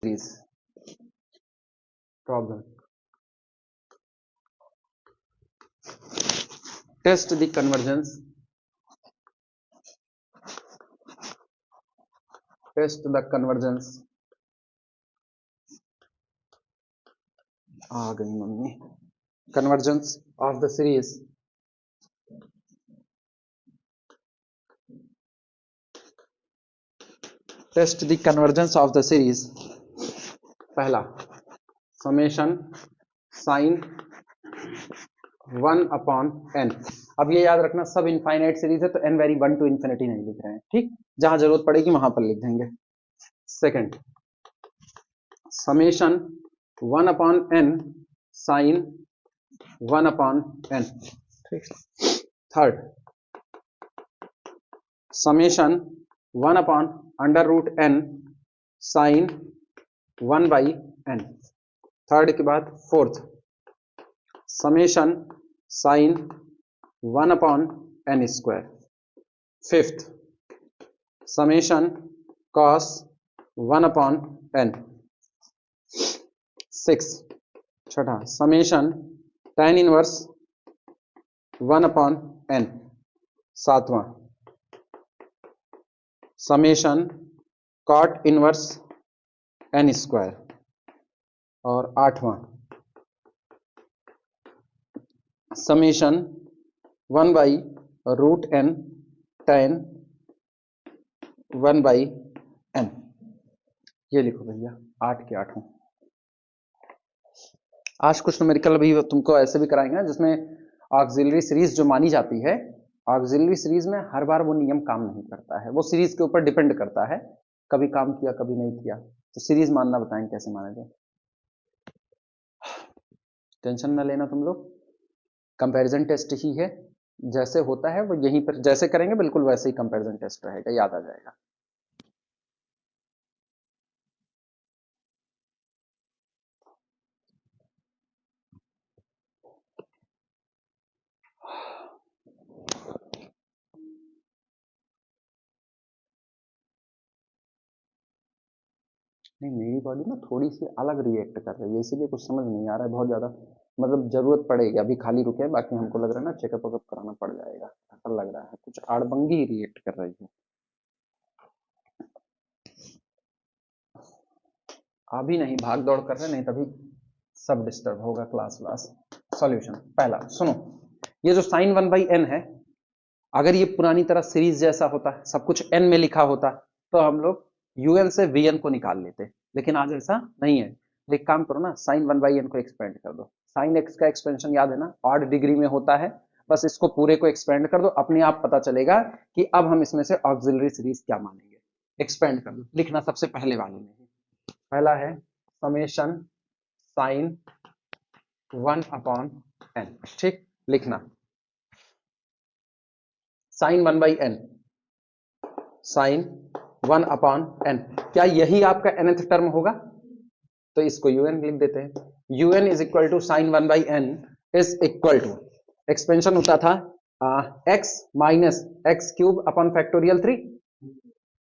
series. Problem. Test the convergence. Test the convergence. आ गई mummy. Convergence of the series. Test the convergence of the series. पहला summation sin 1 upon n. अब ये याद रखना सब infinite series है तो n वेरी 1 to infinity नहीं लिख रहे हैं, ठीक. जहां जरूरत पड़ेगी वहां पर लिख देंगे. Second summation 1 upon n sin 1 upon n, ठीक. Third summation 1 upon under root n sin 1 by n. Third के बाद fourth summation sin 1 upon n square. Fifth summation cos 1 upon n. Six छठा summation tan inverse 1 upon n. सातवां summation cot inverse n square. और आठवां summation 1 by root n tan 1 by n. ये लिखो भैया 8 के 8. आज कुछ न्यूमेरिकल भी तुमको ऐसे भी कराएंगे जिसमें ऑक्सिलरी सीरीज जो मानी जाती है, ऑक्सिलरी सीरीज में हर बार वो नियम काम नहीं करता है, वो सीरीज के ऊपर डिपेंड करता है, कभी काम किया कभी नहीं किया. तो सीरीज मानना बताएं कैसे माने थे. टेंशन ना लेना तुम लोग, कंपैरिजन टेस्ट ही है, जैसे होता है वो यहीं पर जैसे करेंगे बिल्कुल वैसे ही कंपैरिजन टेस्ट रहेगा, याद आ जाएगा. नहीं मेरी बॉडी ना थोड़ी सी अलग रिएक्ट कर रही है, इसीलिए कुछ समझ नहीं आ रहा है बहुत ज्यादा. मतलब जरूरत पड़ेगी, अभी खाली रुके, बाकी हमको लग रहा है ना चेकअप वकअप कराना पड़ जाएगा, ऐसा लग रहा है कुछ आड़बंगी रिएक्ट कर रही है. अभी नहीं भाग दौड़ कर रहे, नहीं तभी सब डिस्टर्ब होगा क्लास व्लास. सॉल्यूशन पहला सुनो, ये जो साइन 1 by n है, अगर ये पुरानी तरह सीरीज जैसा होता, सब कुछ n में लिखा होता, तो हम लोग un से vn को निकाल लेते, लेकिन आज ऐसा नहीं है. एक काम करो ना, साइन 1 by n को एक्सपेंड कर दो. साइन x का एक्सपेंशन याद है ना, ऑड डिग्री में होता है, बस इसको पूरे को एक्सपेंड कर दो, अपने आप पता चलेगा कि अब हम इसमें से ऑक्सिलरी सीरीज क्या मानेंगे. एक्सपेंड कर दो, लिखना सबसे पहले वाले में. पहला है समेशन साइन 1 upon n, ठीक. लिखना sine 1 by n, sine 1 upon n. क्या यही आपका nth टर्म होगा? तो इसको un लिख देते हैं. un is equal to sine 1 by n is equal to, expansion होता था x minus x cube upon factorial 3,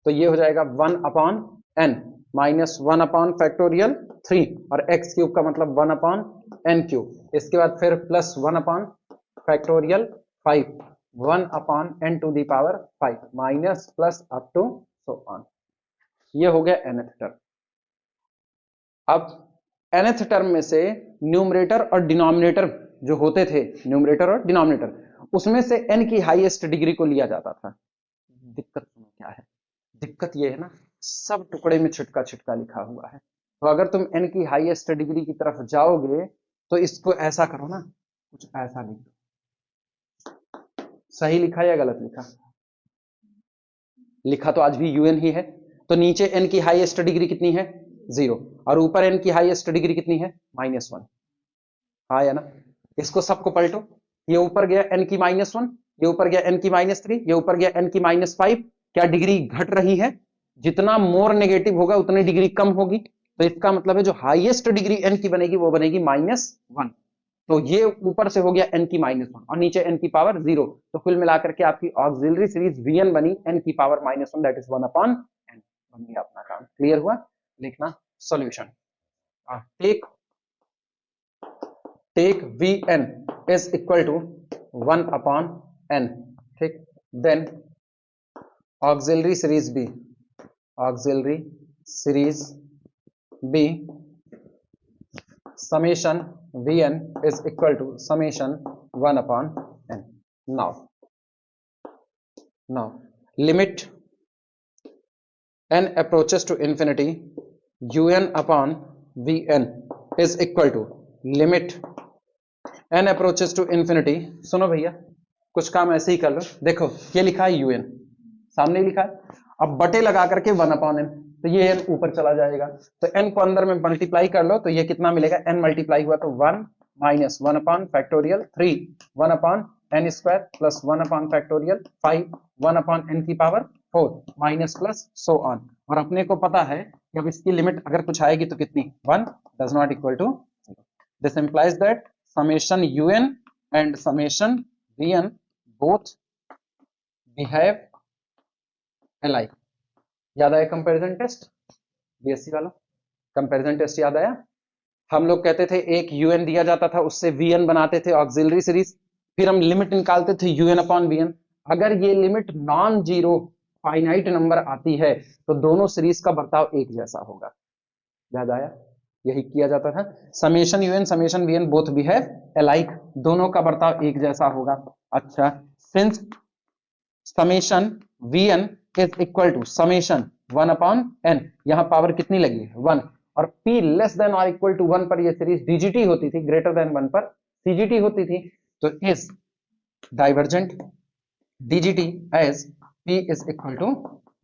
तो ये हो जाएगा 1 upon n minus 1 upon factorial 3, और x क्यूब का मतलब 1 upon n क्यूब. इसके बाद फिर plus 1 upon factorial 5, 1 upon n to the power 5 minus plus up to so on. ये हो गया nth टर्म. अब nth टर्म में से न्यूमरेटर और डिनोमिनेटर जो होते थे, न्यूमरेटर और डिनोमिनेटर, उसमें से n की हाईएस्ट डिग्री को लिया जाता था. दिक्कत सुनो क्या है, दिक्कत ये है ना, सब टुकड़े में छिटका छिटका लिखा हुआ है. तो अगर तुम n की हाईएस्ट डिग्री की तरफ जाओगे तो इसको ऐसा करो ना, कुछ ऐसा लिख दो. सही लिखा या गलत लिखा? लिखा तो आज भी un ही है. तो नीचे n की हाईएस्ट डिग्री कितनी है? 0, और ऊपर n की हाईएस्ट डिग्री कितनी है? -1. हाँ या ना? इसको सबको पलटो, ये ऊपर गया n की -1, ये ऊपर गया n की -3, ये ऊपर गया n की -5. क्या डिग्री घट रही है? जितना मोर नेगेटिव होगा उतनी डिग्री कम होगी. तो इसका मतलब है जो हाईएस्ट डिग्री n की बनेगी वो बनेगी -1. तो ये ऊपर से हो गया n की -1 और नीचे n की पावर 0. तो कुल मिलाकर के आपकी ऑक्सिलरी सीरीज vn बनी n की power -1, that is 1 upon n. बन गया अपना काम. क्लियर हुआ? लिखना solution. take Vn is equal to 1 upon n. ठीक, then auxiliary series B summation Vn is equal to summation 1 upon n. Now limit n approaches to infinity, un upon Vn is equal to limit n approaches to infinity. सुनो भैया, कुछ काम ऐसे ही कर लो. देखो ये लिखा है un, सामने लिखा है, अब बटे लगा करके 1 अपॉन n, तो ये n ऊपर चला जाएगा, तो n को अंदर में मल्टीप्लाई कर लो, तो ये कितना मिलेगा, n मल्टीप्लाई हुआ तो 1 minus 1 upon factorial 3, 1 upon n square plus 1 upon factorial 5, 1 upon n की power 4 minus plus so on. और अपने को पता है कि अब इसकी लिमिट अगर कुछ आएगी तो कितनी, 1 does not equal to 0. This implies that summation un and summation vn both behave alike. याद आया कंपैरिजन टेस्ट, बीएससी वाला कंपैरिजन टेस्ट याद आया. हम लोग कहते थे एक un दिया जाता था, उससे vn बनाते थे ऑक्सिलरी सीरीज, फिर हम लिमिट निकालते थे un अपॉन vn. अगर ये limit non zero finite number आती है तो दोनों सीरीज का बर्ताव एक जैसा होगा. याद आया, यही किया जाता था. Summation UN summation VN both behave alike, दोनों का बर्ताव एक जैसा होगा. अच्छा, since summation VN is equal to summation 1 upon n, यहां पावर कितनी लगी है 1, और p लेस देन और इक्वल टू 1 पर ये सीरीज डीजीटी होती थी, ग्रेटर देन 1 पर सीजीटी होती थी, तो इस divergent DGT as p is equal to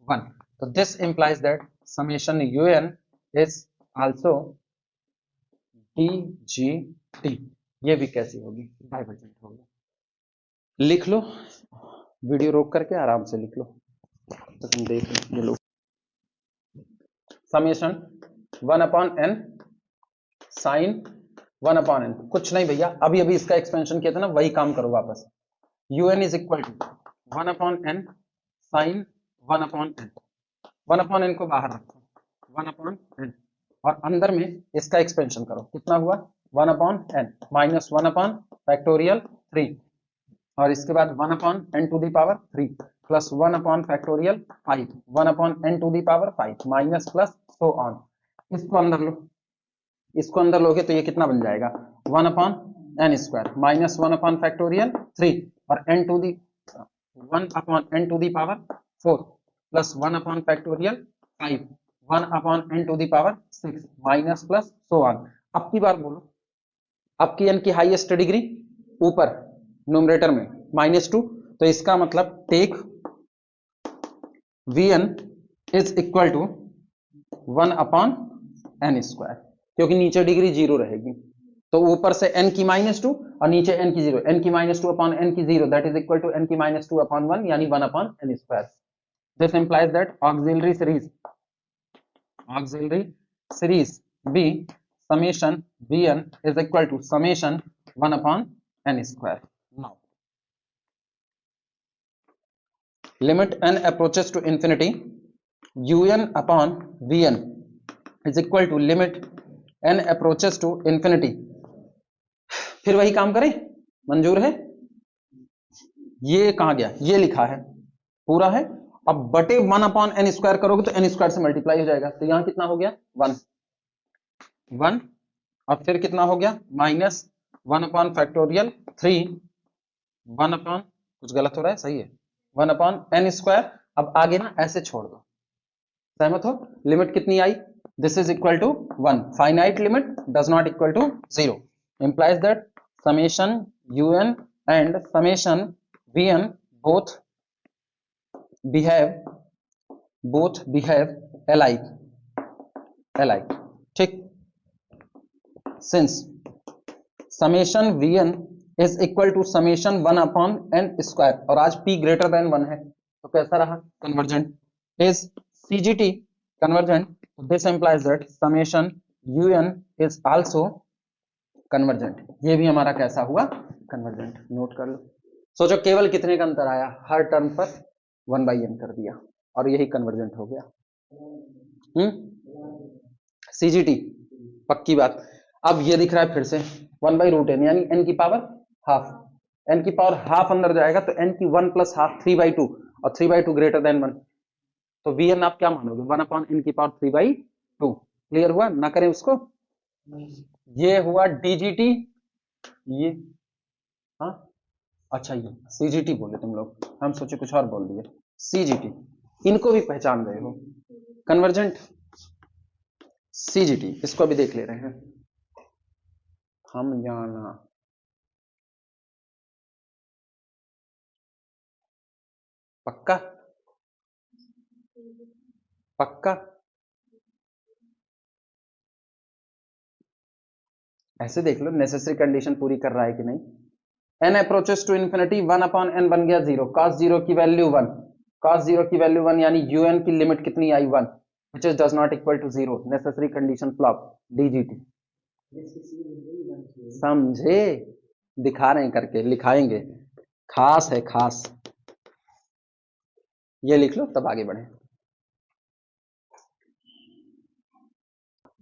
1. तो this implies that summation UN is also DGT. ये भी कैसी होगी, डाइवर्जेंट होगी. लिख लो, वीडियो रोक करके आराम से लिख लो, तो तुम देख लो. Summation 1 upon n sine 1 upon n, कुछ नहीं भैया, अभी अभी इसका एक्सपेंशन किया था ना, वही काम करो वापस. un is equal to 1 upon n sine 1 upon n. 1 upon n को बाहर रखो, 1 अपॉन n, और अंदर में इसका एक्सपेंशन करो, कितना हुआ 1 upon n minus 1 upon factorial 3, और इसके बाद 1 upon n to the power 3 plus 1 upon factorial 5, 1 upon n to the power 5 minus plus so on. इसको अंदर लो, इसको अंदर लोगे तो ये कितना बन जाएगा 1 upon n square minus 1 upon factorial 3 और n to the 1 upon n to the power 4 plus 1 upon factorial 5, 1 upon n to the power 6 minus plus so on. अब की बार बोलो, अब की n की हाईएस्ट डिग्री ऊपर न्यूमरेटर में -2, तो इसका मतलब take Vn is equal to 1 upon n square, क्योंकि नीचे डिग्री 0 रहेगी, तो ऊपर से n की -2 और नीचे n की 0, n की -2 अपॉन n की 0 that is equal to n की -2 अपॉन 1 यानी 1 upon n square. This implies that auxiliary series B summation Vn is equal to summation 1 upon n square. Now limit n approaches to infinity, un upon Vn is equal to limit n approaches to infinity. फिर वही काम करें, मंजूर है. ये कहां गया, ये लिखा है पूरा है, अब बटे 1 अपॉन n स्क्वायर करोगे तो n स्क्वायर से मल्टीप्लाई हो जाएगा, तो यहां कितना हो गया 1 और फिर कितना हो गया माइनस 1 अपॉन फैक्टोरियल 3, 1 अपॉन, कुछ गलत हो रहा है, सही है, 1 अपॉन n स्क्वायर. अब आगे ना ऐसे छोड़ दो, सहमत हो. लिमिट कितनी आई, this is equal to 1, finite limit does not equal to 0, implies that summation un and summation vn both behave alike. ठीक, since summation vn is equal to summation 1 upon n square, और आज p greater than 1 है, तो कैसा रहा, convergent. is CGT convergent, this implies that summation un is also convergent. ये भी हमारा कैसा हुआ, convergent. नोट कर लो. सोचो केवल कितने का अंतर आया, हर टर्म पर 1/n कर दिया और यही कन्वर्जेंट हो गया. CGT पक्की बात। अब ये दिख रहा है फिर से 1/√n यानी n की पावर हाफ, n की पावर हाफ अंदर जाएगा तो n की 1 प्लस हाफ 3/2 और 3/2 ग्रेटर देन 1, तो Vn आप क्या मानोगे 1/n की पावर 3/2। क्लियर हुआ ना, करें उसको। ये हुआ DGT, ये हाँ अच्छा ये CGT बोले तुम लोग, हम सोचे कुछ और बोल दिए। CGT इनको भी पहचान रहे हो, कन्वर्जेंट CGT, इसको भी देख ले रहे हैं हम जाना। पक्का पक्का, ऐसे देख लो नेसेसरी कंडीशन पूरी कर रहा है कि नहीं। n approaches to infinity 1/n बन गया 0, cos 0 की वैल्यू 1, cos 0 की वैल्यू 1 यानी un की लिमिट कितनी आई 1, which is does not equal to 0, necessary condition flop, DGT। समझे, दिखा रहे हैं करके, लिखाएंगे, खास है खास, ये लिख लो तब आगे बढ़े।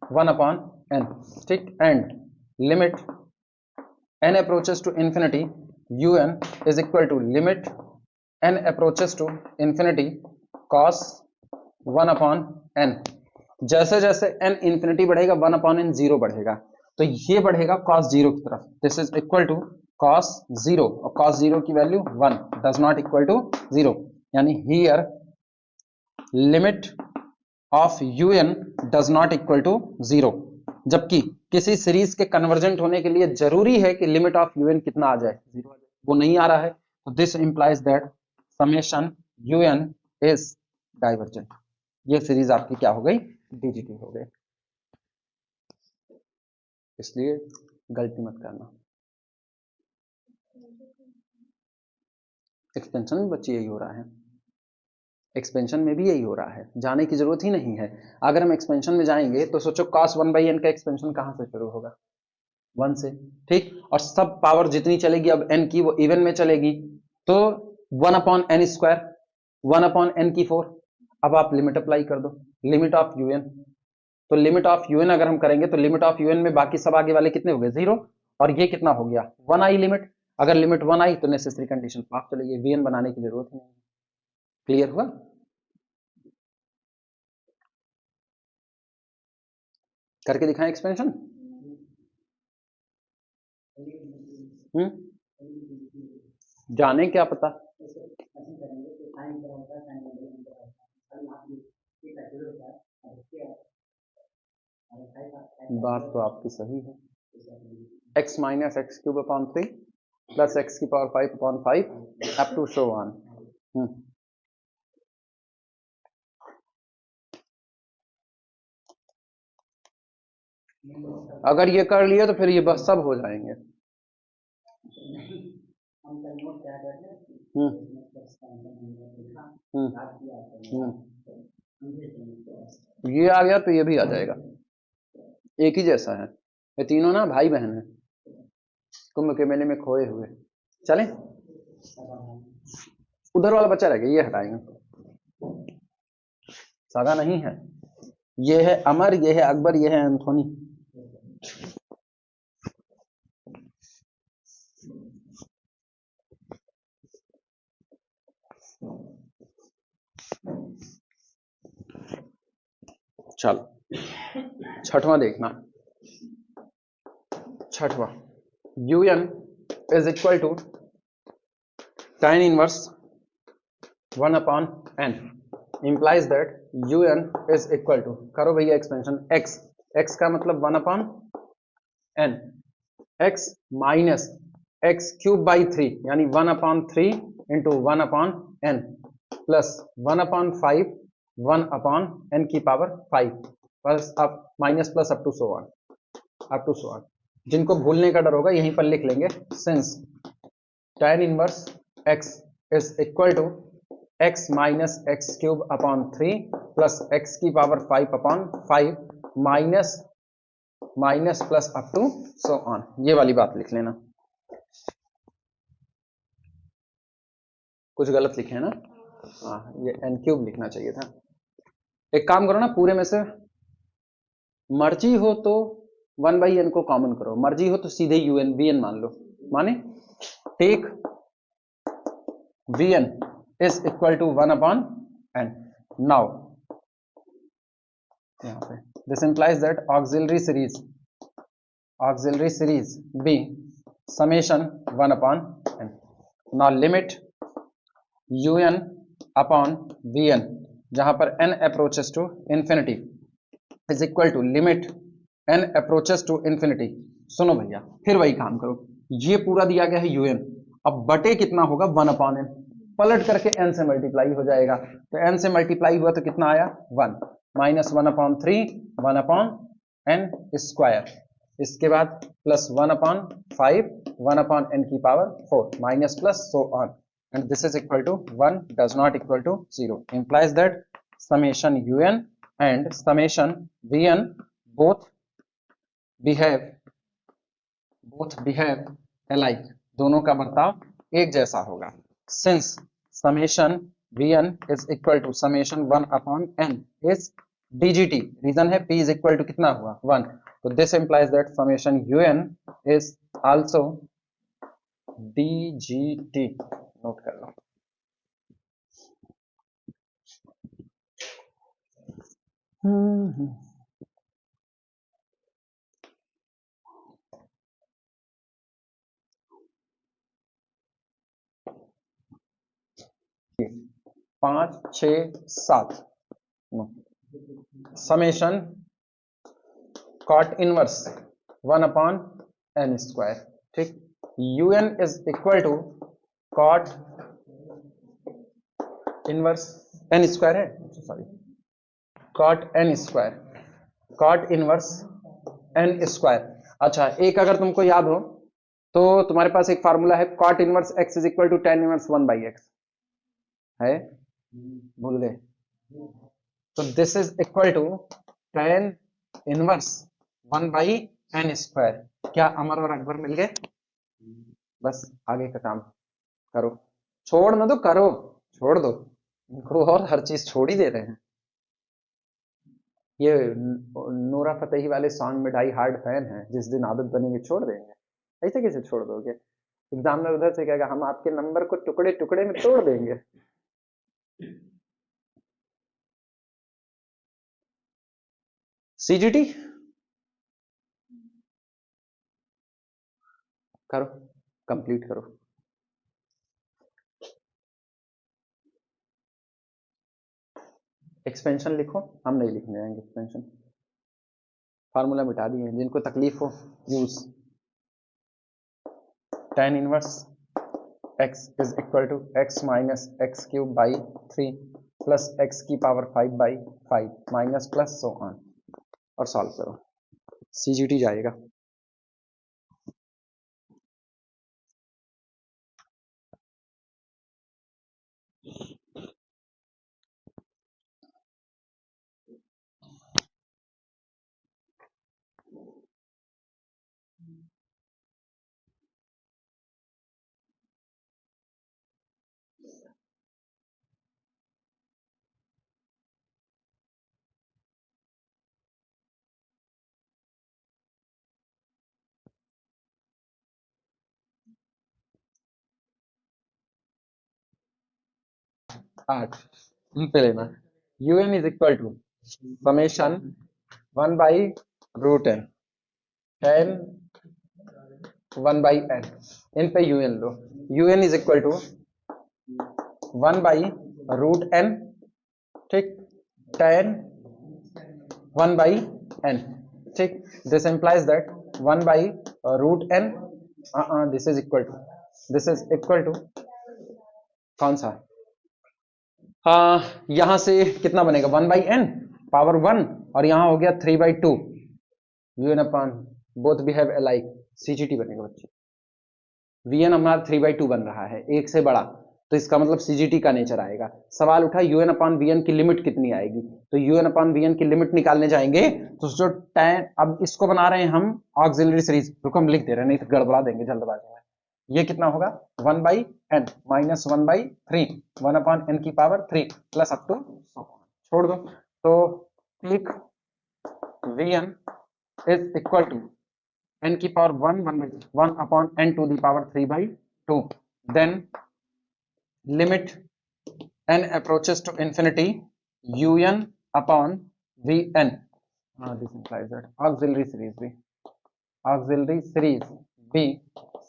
1/n, ठीक, and limit n approaches to infinity un is equal to limit n approaches to infinity cos 1/n। जैसे जैसे n इंफिनिटी बढ़ेगा 1/n 0 बढ़ेगा, तो ये बढ़ेगा cos 0 की तरफ, this is equal to cos 0, और cos 0 की value 1, does not equal to 0, यानी here limit of un does not equal to 0, जबकि किसी सीरीज के कन्वर्जेंट होने के लिए जरूरी है कि लिमिट ऑफ un कितना आ जाए, 0 आ जाए, वो नहीं आ रहा है, तो this implies that summation un is divergent. ये सीरीज आपकी क्या हो गई, DGT हो गई, इसलिए गलती मत करना। एक्सपेंशन में बच्चे यही हो रहा है, एक्सपेंशन में भी यही हो रहा है, जाने की जरूरत ही नहीं है। अगर हम एक्सपेंशन में जाएंगे तो सोचो cos 1/n का एक्सपेंशन कहां से शुरू होगा, 1 से, ठीक, और सब पावर जितनी चलेगी अब n की वो इवन में चलेगी, तो 1/n², 1/n की 4। अब आप लिमिट अप्लाई कर दो, लिमिट ऑफ un, तो लिमिट ऑफ un अगर हम करेंगे तो लिमिट ऑफ un में बाकी सब आगे वाले कितने हो गए 0, और ये कितना हो गया 1 आई लिमिट, अगर लिमिट 1 आई तो नेसेसरी कंडीशन आप चलेगी, vn बनाने की जरूरत नहीं। क्लियर हुआ, करके दिखाएं एक्सपेंशन। जाने क्या पता, बात तो आपकी सही है, x minus x cube upon 3 plus x की power 5/5 up to so on. अगर ये कर लिए तो फिर ये बस सब हो जाएंगे। ये आ गया तो ये भी आ जाएगा, एक ही जैसा है, ये तीनों ना भाई बहन है, कुंभ के मेले में खोए हुए। चलें, उधर वाला बच्चा रह गया, ये हटाएंगे, सगा नहीं है, ये है अमर, ये है अकबर, ये है एंथोनी। चलो छठवां देखना, छठवां un is equal to tan inverse 1/n implies that un is equal to, करो भैया एक्सपेंशन, x का मतलब 1/n, x minus x cube by 3 यानी 1/3 इंटू 1/n प्लस 1/5 1/n की पावर 5 प्लस अब minus plus up to so on, up to so on. जिनको भूलने का डर होगा यहीं पर लिख लेंगे, since tan inverse x is equal to x minus x cube upon 3 plus x की power 5/5 minus minus plus up to so on, ये वाली बात लिख लेना। कुछ गलत लिखे हैं ना, हाँ ये n क्यूब लिखना चाहिए था। एक काम करो ना, पूरे में से मर्जी हो तो 1/n को कॉमन करो, मर्जी हो तो सीधे un vn मान लो, माने take vn is equal to 1/n। Now यहाँ पे this implies that auxiliary series be summation 1/n। now limit un upon vn जहां पर n approaches to infinity is equal to limit n approaches to infinity। सुनो भैया, फिर वही काम करो, ये पूरा दिया गया है un, अब बटे कितना होगा 1/n, पलट करके n से मल्टीप्लाई हो जाएगा, तो n से मल्टीप्लाई हुआ तो कितना आया 1 माइनस 1/3 1/n स्क्वायर, इसके बाद प्लस 1/5 1/n की power 4 minus plus so on, and this is equal to 1 does not equal to 0 implies that summation un and summation vn both behave alike, दोनों का बर्ताव एक जैसा होगा। since summation vn is equal to summation 1/n is dgt, reason है p is equal to कितना हुआ 1, तो this implies that summation un is also dgt, note कर लो। पांच छ सात summation cot inverse 1/n square, ठीक, un is equal to cot inverse n square है, sorry cot n square, cot inverse n square. अच्छा, एक अगर तुमको याद हो तो तुम्हारे पास एक फार्मूला है cot inverse x is equal to tan inverse 1/x है, भूल गए, तो this is equal to tan inverse 1/n square. क्या अमर और अकबर मिल गए? बस आगे का काम करो, छोड़ ना दो, करो, छोड़ दो इनको, और हर चीज छोड़ ही दे रहे हैं। ये नूरा फतेही वाले सॉन्ग में डाई हार्ड फैन है, जिस दिन आदत बनेगी छोड़ देंगे, ऐसे कैसे छोड़ दोगे? एग्जामिनर उधर से कहेगा हम आपके नंबर को टुकड़े टुकड़े में तोड़ देंगे। सीजीटी करो, कंप्लीट करो। एक्सपेंशन लिखो, हम नहीं लिखने आएंगे एक्सपेंशन, फार्मूला मिटा दिए, जिनको तकलीफ हो use. tan inverse x is equal to x minus x cube by 3 plus x की power 5/5 minus plus so on, और सॉल्व करो, सीजीटी जाएगा। आठ पे लेना, un is equal to summation 1/√n tan 1/n, इन पे un लो, un is equal to 1/√n, ठीक, tan 1/n, ठीक, this implies that 1/√n, this is equal to कौन सा, यहां से कितना बनेगा 1/n पावर 1, और यहां हो गया 3/2 un upon both behave alike, CGT बनेगा बच्चे। vn हमारा 3/2 बन रहा है, एक से बड़ा, तो इसका मतलब सीजीटी का नेचर आएगा। सवाल उठा un अपॉन vn की लिमिट कितनी आएगी, तो un अपॉन vn की लिमिट निकालने जाएंगे तो जो tan, अब इसको बना रहे हैं हम ऑक्सिलरी सीरीज, रुको हम लिख दे रहे हैं नहीं तो गड़बड़ा देंगे जल्दबाजी में। ये कितना होगा 1/n माइनस 1/3 1/n की पावर 3 प्लस अप टू, छोड़ दो, तो एक Vn is equal to n की power 1 upon n to the power 3/2. Then limit n approaches to infinity, un upon Vn. This implies that auxiliary series B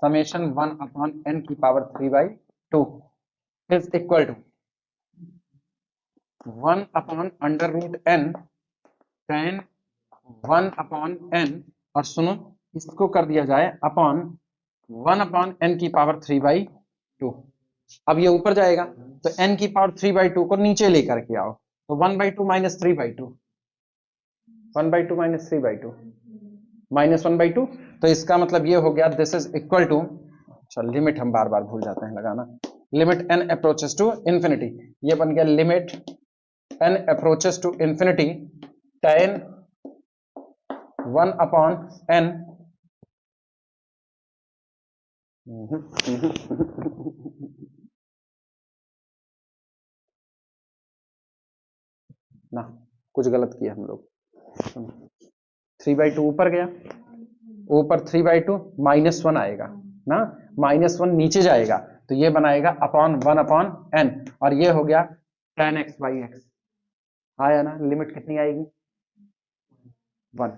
summation 1 upon n की power 3/2 is equal to 1 upon under root n tan 1 upon n, और सुनो इसको कर दिया जाए upon 1 upon n की power 3/2. अब ये ऊपर जाएगा तो n की पावर 3/2 को नीचे लेकर के आओ, तो 1/2 माइनस 3/2, 1/2 माइनस 3/2 माइनस 1/2. तो इसका मतलब ये हो गया दिस इज इक्वल टू, चल लिमिट हम बार बार भूल जाते हैं लगाना, limit n approaches to infinity, ये बन गया limit n approaches to infinity tan 1 upon n ना कुछ गलत किया हम लोग, 3/2 ऊपर गया, ऊपर 3/2 -1 आएगा ना, -1 नीचे जाएगा तो ये बनाएगा अपॉन 1 अपॉन n, और ये हो गया tan x/x. आया ना, लिमिट कितनी आएगी 1,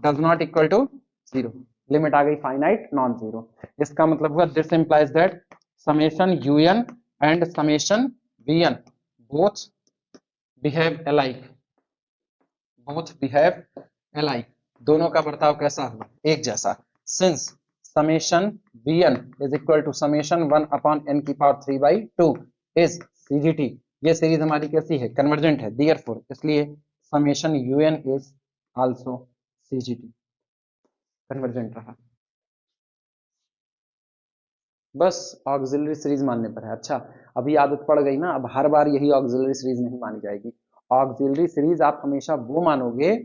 does not equal to 0, limit आ गई फाइनाइट नॉन जीरो. इसका मतलब हुआ this implies that summation un and summation vn both behave alike, both behave alike, दोनों का बर्ताव कैसा हुआ, एक जैसा. Since summation vn is equal to summation 1 upon n की पावर 3/2 इज CGT, ये सीरीज हमारी कैसी है, कन्वर्जेंट है, देयरफॉर इसलिए summation un is also CGT, convergent रहा. बस ऑक्सिलरी सीरीज मानने पर है. अच्छा अभी आदत पड़ गई ना, अब हर बार यही ऑक्सिलरी सीरीज नहीं मानी जाएगी. ऑक्सिलरी सीरीज आप हमेशा वो मानोगे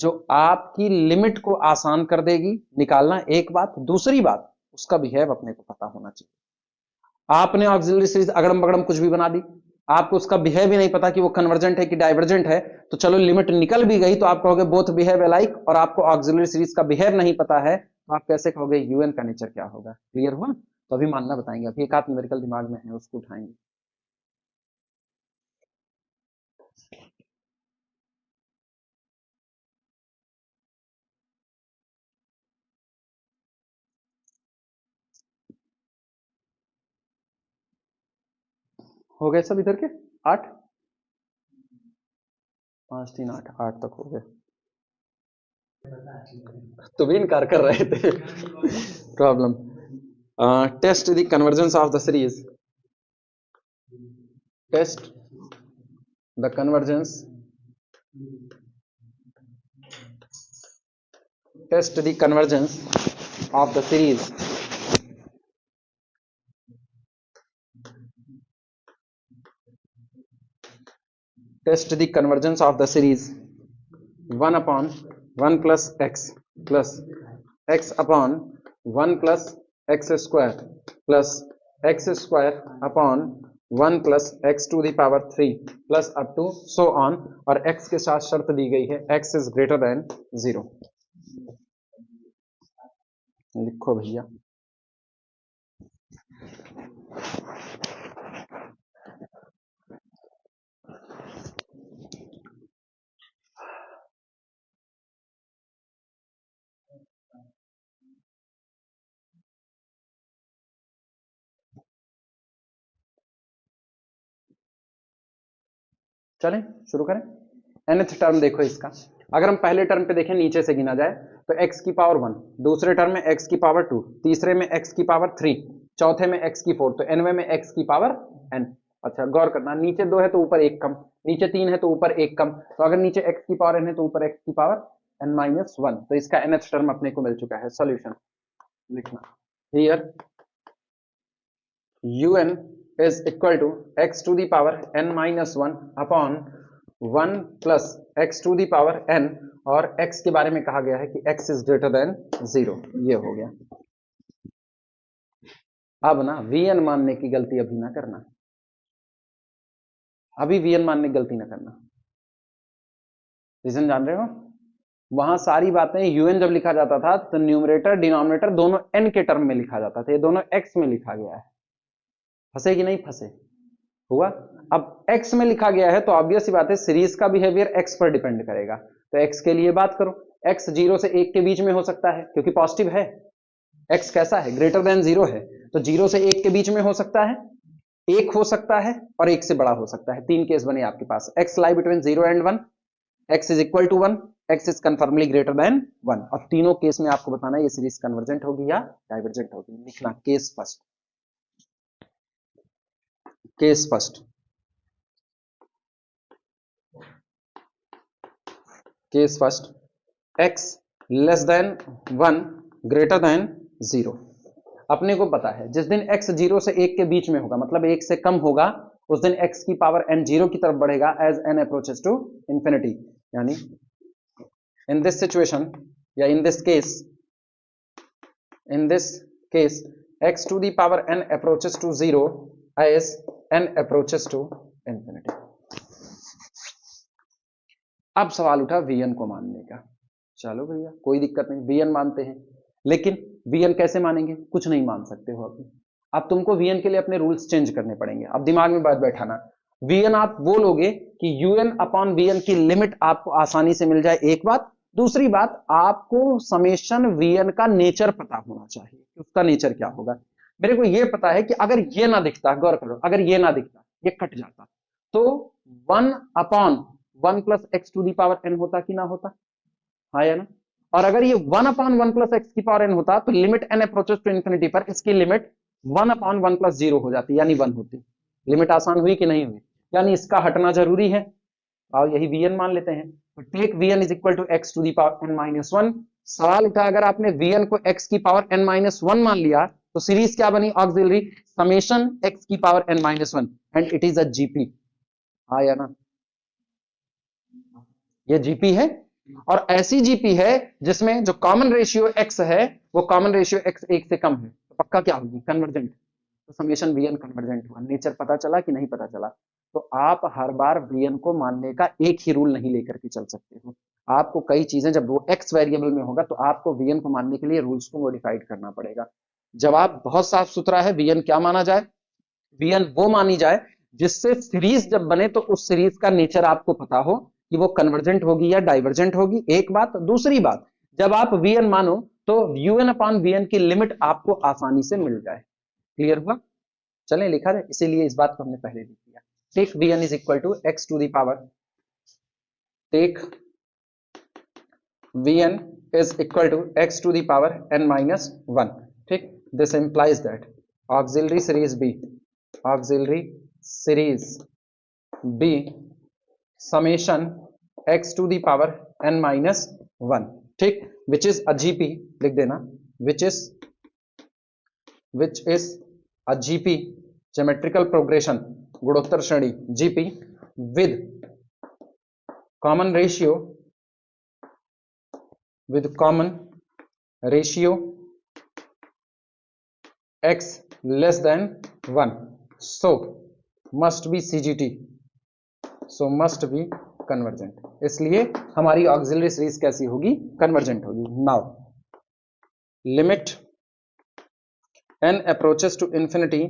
जो आपकी लिमिट को आसान कर देगी निकालना, एक बात. दूसरी बात उसका बिहेव अपने को पता होना चाहिए. आपने ऑक्सिलरी सीरीज अगड़म बगड़म कुछ भी बना दी, आपको उसका बिहेव ही नहीं पता कि वो कन्वर्जेंट है कि डाइवर्जेंट है, तो चलो लिमिट निकल भी गई तो आप कहोगे बोथ बिहेव अलाइक, और आपको ऑक्सिलरी सीरीज का बिहेव नहीं पता है तो आप कैसे कहोगे यूएन का नेचर क्या होगा. क्लियर हुआ. तो अभी मानना बताएंगे, अभी एक आध न्यूमेरिकल दिमाग में है उसको उठाएंगे. हो गए सब इधर के 8, 5 3 8 8 तक हो गए. तो भी इनकार कर रहे थे. Problem test the convergence of the series, test the convergence, test the convergence of the series test the convergence of the series 1 upon 1 plus x upon 1 plus x square plus x square upon 1 plus x to the power 3 plus up to so on, और x के साथ शर्त दी गई है x is greater than 0. लिखो भैया. चलें शुरू करें. nth टर्म देखो इसका, अगर हम पहले टर्म पे देखें नीचे से गिना जाए तो x की पावर 1, दूसरे टर्म में x की पावर 2, तीसरे में x की पावर 3, चौथे में x की 4, तो nवें में x की पावर n. अच्छा गौर करना, नीचे 2 है तो ऊपर 1 कम, नीचे 3 है तो ऊपर 1 कम, तो अगर नीचे x की पावर n है तो ऊपर x की पावर n-1, तो इसका nth टर्म अपने को मिल चुका है. सॉल्यूशन लिखना, here un is equal to x to the power n-1 upon 1 plus x to the power n, और x के बारे में कहा गया है कि x is greater than 0. ये हो गया. अब ना vn मानने की गलती अभी ना करना, अभी vn मानने की गलती ना करना. रीजन जान रहे हो? वहां सारी बातें यूएन जब लिखा जाता था तो न्यूमरेटर डिनोमिनेटर दोनों एन के टर्म में लिखा जाता था, ये दोनों एक्स में लिखा गया है। फंसे कि नहीं फंसे? हुआ? अब एक्स में लिखा गया है तो ऑब्वियस सी बात है सीरीज का बिहेवियर एक्स पर डिपेंड करेगा। तो एक्स के लिए बात करो, एक्स 0 से 1 के बीच में हो सकता है क्योंकि पॉजिटिव है। एक्स कैसा है? ग्रेटर देन 0 है, तो 0 से 1 के बीच में हो सकता है, 1 हो सकता है और 1 से बड़ा हो सकता है। 3 केस बने आपके पास। X lie between 0 and 1, x is equal to 1, x is confirmly greater than 1। और तीनों केस में आपको बताना है ये सीरीज कन्वर्जेंट होगी या डाइवर्जेंट होगी। लिखना case first, case first, case first, x less than 1 greater than 0। अपने को पता है जिस दिन x 0 से 1 के बीच में होगा, मतलब 1 से कम होगा, उस दिन x की पावर n 0 की तरफ बढ़ेगा as n approaches to infinity. यानी इन दिस सिचुएशन या in this case x to the power n approaches to 0 as n approaches to infinity. अब सवाल उठा वीएन को मानने का। चलो भैया कोई दिक्कत नहीं, वीएन मानते हैं, लेकिन वीएन कैसे मानेंगे? कुछ नहीं मान सकते हो अभी। अब तुमको वीएन के लिए अपने रूल्स चेंज करने पड़ेंगे। अब दिमाग में बात बैठाना, वीएन आप बोलोगे कि यूएन अपॉन वीएन की लिमिट आपको आसानी से मिल जाए, एक बात। दूसरी बात, आपको समेशन वीएन का नेचर पता होना चाहिए, उसका नेचर क्या होगा। मेरे को यह पता है कि अगर ये ना दिखता, गौर करो, अगर ये ना दिखता, ये कट जाता, तो 1/1 plus x to the power n होता कि ना होता? हाँ या ना? और अगर ये 1/1 प्लस एक्स की पावर एन होता तो limit n approaches to infinity पर इसकी लिमिट 1/1 प्लस 0 हो जाती, यानी 1 होती। लिमिट आसान हुई कि नहीं हुई? यानी इसका हटना जरूरी है और यही वीएन मान लेते हैं। तो take v n is equal to x to the power n-1। सवाल उठा, अगर आपने वीएन को एक्स की पावर n-1 मान लिया तो सीरीज क्या बनी? ऑक्सिलरी समेशन एक्स की power n-1 and it is a GP. हाँ या ना? ये जीपी है और ऐसी जीपी है जिसमें जो कॉमन रेशियो एक्स है वो कॉमन रेशियो एक्स 1 से कम है, तो पक्का क्या होगी? कन्वर्जेंट। तो समेशन वीएन कन्वर्जेंट हुआ। नेचर पता चला कि नहीं पता चला? तो आप हर बार वीएन को मानने का एक ही रूल नहीं लेकर के चल सकते हो। आपको कई चीजें, जब वो एक्स वेरिएबल में होगा तो आपको वीएन को मानने के लिए रूल्स को मॉडिफाइड करना पड़ेगा। जवाब बहुत साफ सुथरा है, वीएन क्या माना जाए? वीएन वो मानी जाए जिससे सीरीज जब बने तो उस सीरीज का नेचर आपको पता हो कि वो कन्वर्जेंट होगी या डाइवर्जेंट होगी, एक बात। दूसरी बात, जब आप वीएन मानो तो यूएन अपॉन वीएन की लिमिट आपको आसानी से मिल जाए। क्लियर हुआ? चलें लिखा जाए, इसीलिए इस बात को हमने पहले लिख दिया। Take v n is equal to x to the power, take v n is equal to x to the power n-1। ठीक, this implies that auxiliary series be, auxiliary series B summation x to the power n-1। ठीक, which is a GP, लिख देना, which is a GP geometrical progression, गुणोत्तर श्रेणी GP with common ratio x less than 1, so must be CGT, so must be convergent। इसलिए हमारी auxiliary series कैसी होगी? Convergent होगी। Now limit n approaches to infinity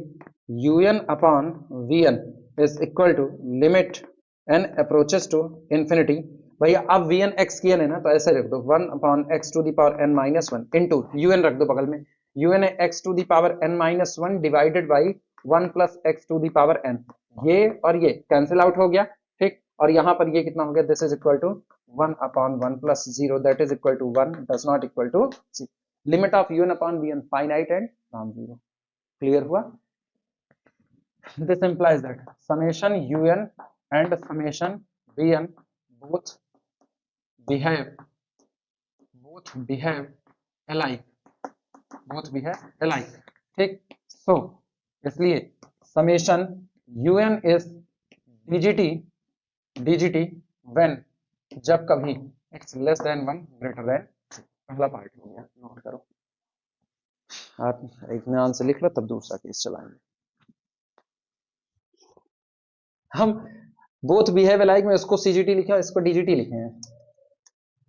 un upon vn is equal to limit n approaches to infinity। भैया अब vn x की n है ना, तो ऐसे रख दो 1/x to the power n-1 into un रख दो बगल में, un है x to the power n-1 divided by 1 plus x to the power n। ये और ये कैंसिल आउट हो गया। ठीक, और यहां पर ये कितना हो गया? This is equal to 1/1 plus 0 that is equal to 1 does not equal to 0। Limit of un upon vn finite and non zero. Clear हुआ? This implies that summation un and summation vn both behave alike, ठीक। so इसलिए summation un is dgt when, जब कभी x less than 1 greater then, पहला part हो गया, note करो। आप एक ध्यान से लिख लो तब दूसरा केस चलाएंगे। हम बोथ बिहेव अलाइक में इसको सीजीटी लिखे और इसको डीजीटी लिखे हैं।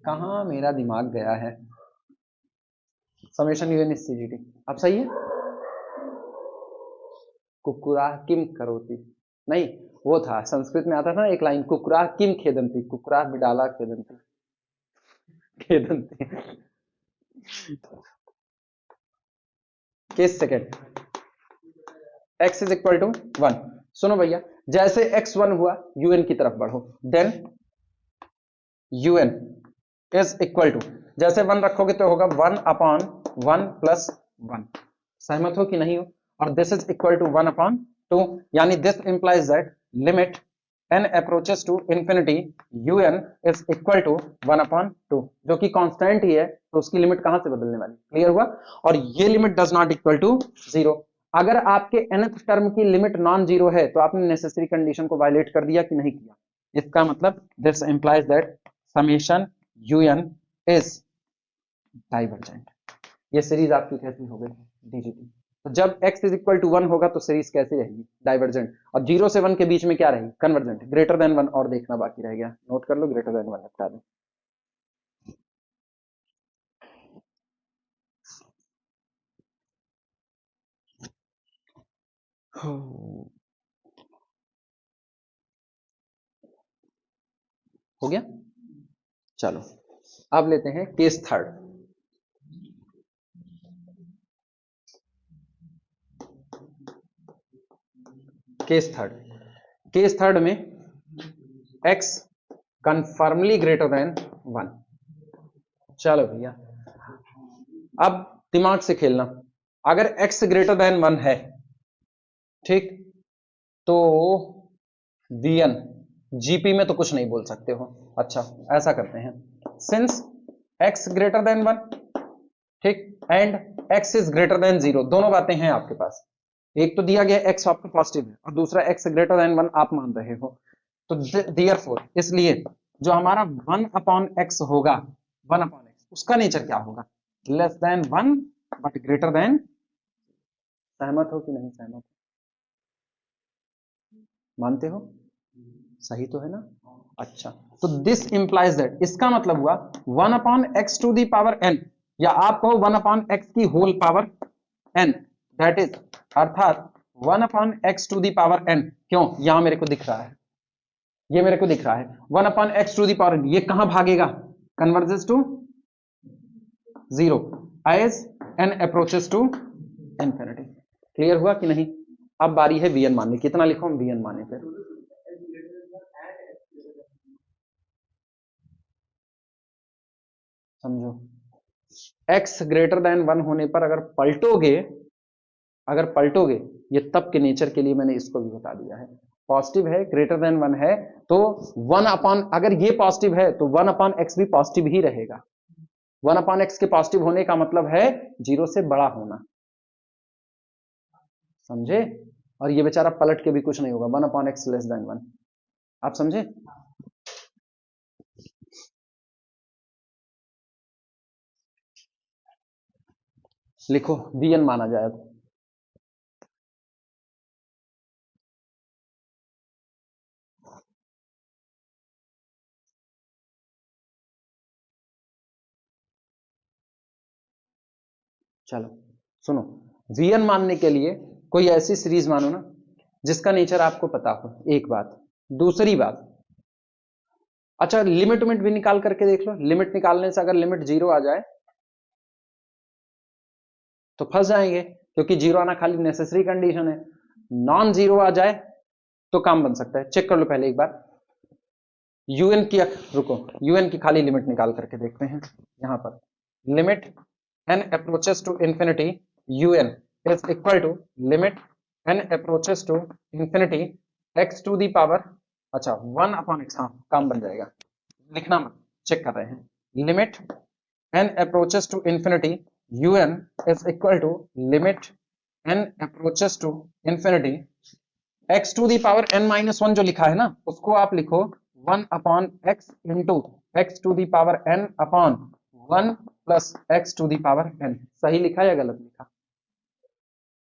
कहाँ मेरा दिमाग गया है, समेशन यूएन सीजीटी। अब सही है, कुकुरा किम करोति, नहीं वो था संस्कृत में आता था ना एक लाइन, कुकुरा किम खेदंती, कुकुरा बिडाला खेदंती, खेदंती। Case second, x is equal to 1। सुनो भैया, जैसे x 1 हुआ un की तरफ बढ़ो, then un is equal to, जैसे 1 रखोगे तो होगा 1 अपॉन 1 प्लस 1। सहमत हो कि नहीं हो? और this is equal to 1 upon 2, यानी this implies that limit n approaches to infinity un is equal to 1 upon 2, जो कि कांस्टेंट ही है, तो उसकी लिमिट कहां से बदलने वाली, क्लियर हुआ? और ये limit does not equal to 0। अगर आपके nth टर्म की लिमिट नॉन जीरो है तो आपने नेसेसरी कंडीशन को वायलेट कर दिया कि नहीं किया। इसका मतलब this implies that summation un is divergent. ये सीरीज आपकी कैसी हो गई, डीजीटी। तो जब x इज इक्वल टू 1 होगा तो सीरीज कैसी रहेगी, डाइवर्जेंट। और 0 से 1 के बीच में क्या रहेगी, कन्वर्जेंट। ग्रेटर देन 1 और देखना बाकी रह गया, नोट कर लो, ग्रेटर देन 1 बता दो। हो गया, चलो अब लेते हैं केस थर्ड। केस थर्ड में x कन्फर्मली ग्रेटर देन 1। चलो भैया, अब दिमाग से खेलना, अगर x ग्रेटर देन 1 है, ठीक, तो vn जीपी में तो कुछ नहीं बोल सकते हो। अच्छा ऐसा करते हैं, सिंस x ग्रेटर देन 1, ठीक, and x is greater than 0, दोनों बातें हैं आपके पास। एक तो दिया गया x आपका पॉजिटिव है और दूसरा x ग्रेटर देन 1 आप मान रहे हो, तो देयरफॉर इसलिए जो हमारा 1 अपॉन x होगा, 1 अपॉन x, उसका नेचर क्या होगा, less than 1 but greater then. सहमत हो कि नहीं सहमत, मानते हो? सही तो है ना? अच्छा, तो दिस इंप्लाइज दैट, इसका मतलब हुआ 1 upon x to the power n, या आप कहो 1 अपॉन एक्स की whole power n, that is, अर्थात 1 upon x to the power n। क्यों, यहां मेरे को दिख रहा है, ये मेरे को दिख रहा है 1 upon x to the power n, ये कहां भागेगा, converges to 0 as n approaches to infinity. Clear हुआ कि नहीं? अब बारी है vn मानने, कितना लिखो हम vn माने फिर, समझो, x ग्रेटर देन 1 होने पर अगर पलटोगे, ये तब के नेचर के लिए मैंने इसको भी बता दिया है। पॉजिटिव है, ग्रेटर देन 1 है, तो 1 अपॉन, अगर ये पॉजिटिव है तो 1 अपॉन एक्स भी पॉजिटिव ही रहेगा। 1 अपॉन एक्स के पॉजिटिव होने का मतलब है 0 से बड़ा होना, समझे? और ये बेचारा पलट के भी कुछ नहीं होगा, 1 अपॉन एक्स लेस देन 1, आप समझे? लिखो vn माना जाए। चलो सुनो, vn मानने के लिए कोई ऐसी सीरीज मानो ना जिसका नेचर आपको पता हो, एक बात। दूसरी बात, अच्छा लिमिट भी निकाल करके देख लो, लिमिट निकालने से अगर लिमिट 0 आ जाए तो फंस जाएंगे, क्योंकि 0 आना खाली नेसेसरी कंडीशन है। नॉन 0 आ जाए तो काम बन सकता है। चेक कर लो पहले एक बार un की, रुको, un की खाली लिमिट निकाल करके देखते हैं। यहां पर limit n approaches to infinity un is equal to limit n approaches to infinity x to the power, अच्छा 1 अपॉन x, हाँ काम बन जाएगा, लिखना मत, चेक कर रहे हैं। Limit n approaches to infinity un is equal to limit n approaches to infinity x to the power n minus 1 जो लिखा है ना, उसको आप लिखो 1 upon x into x to the power n upon 1 plus x to the power n। सही लिखा या गलत लिखा?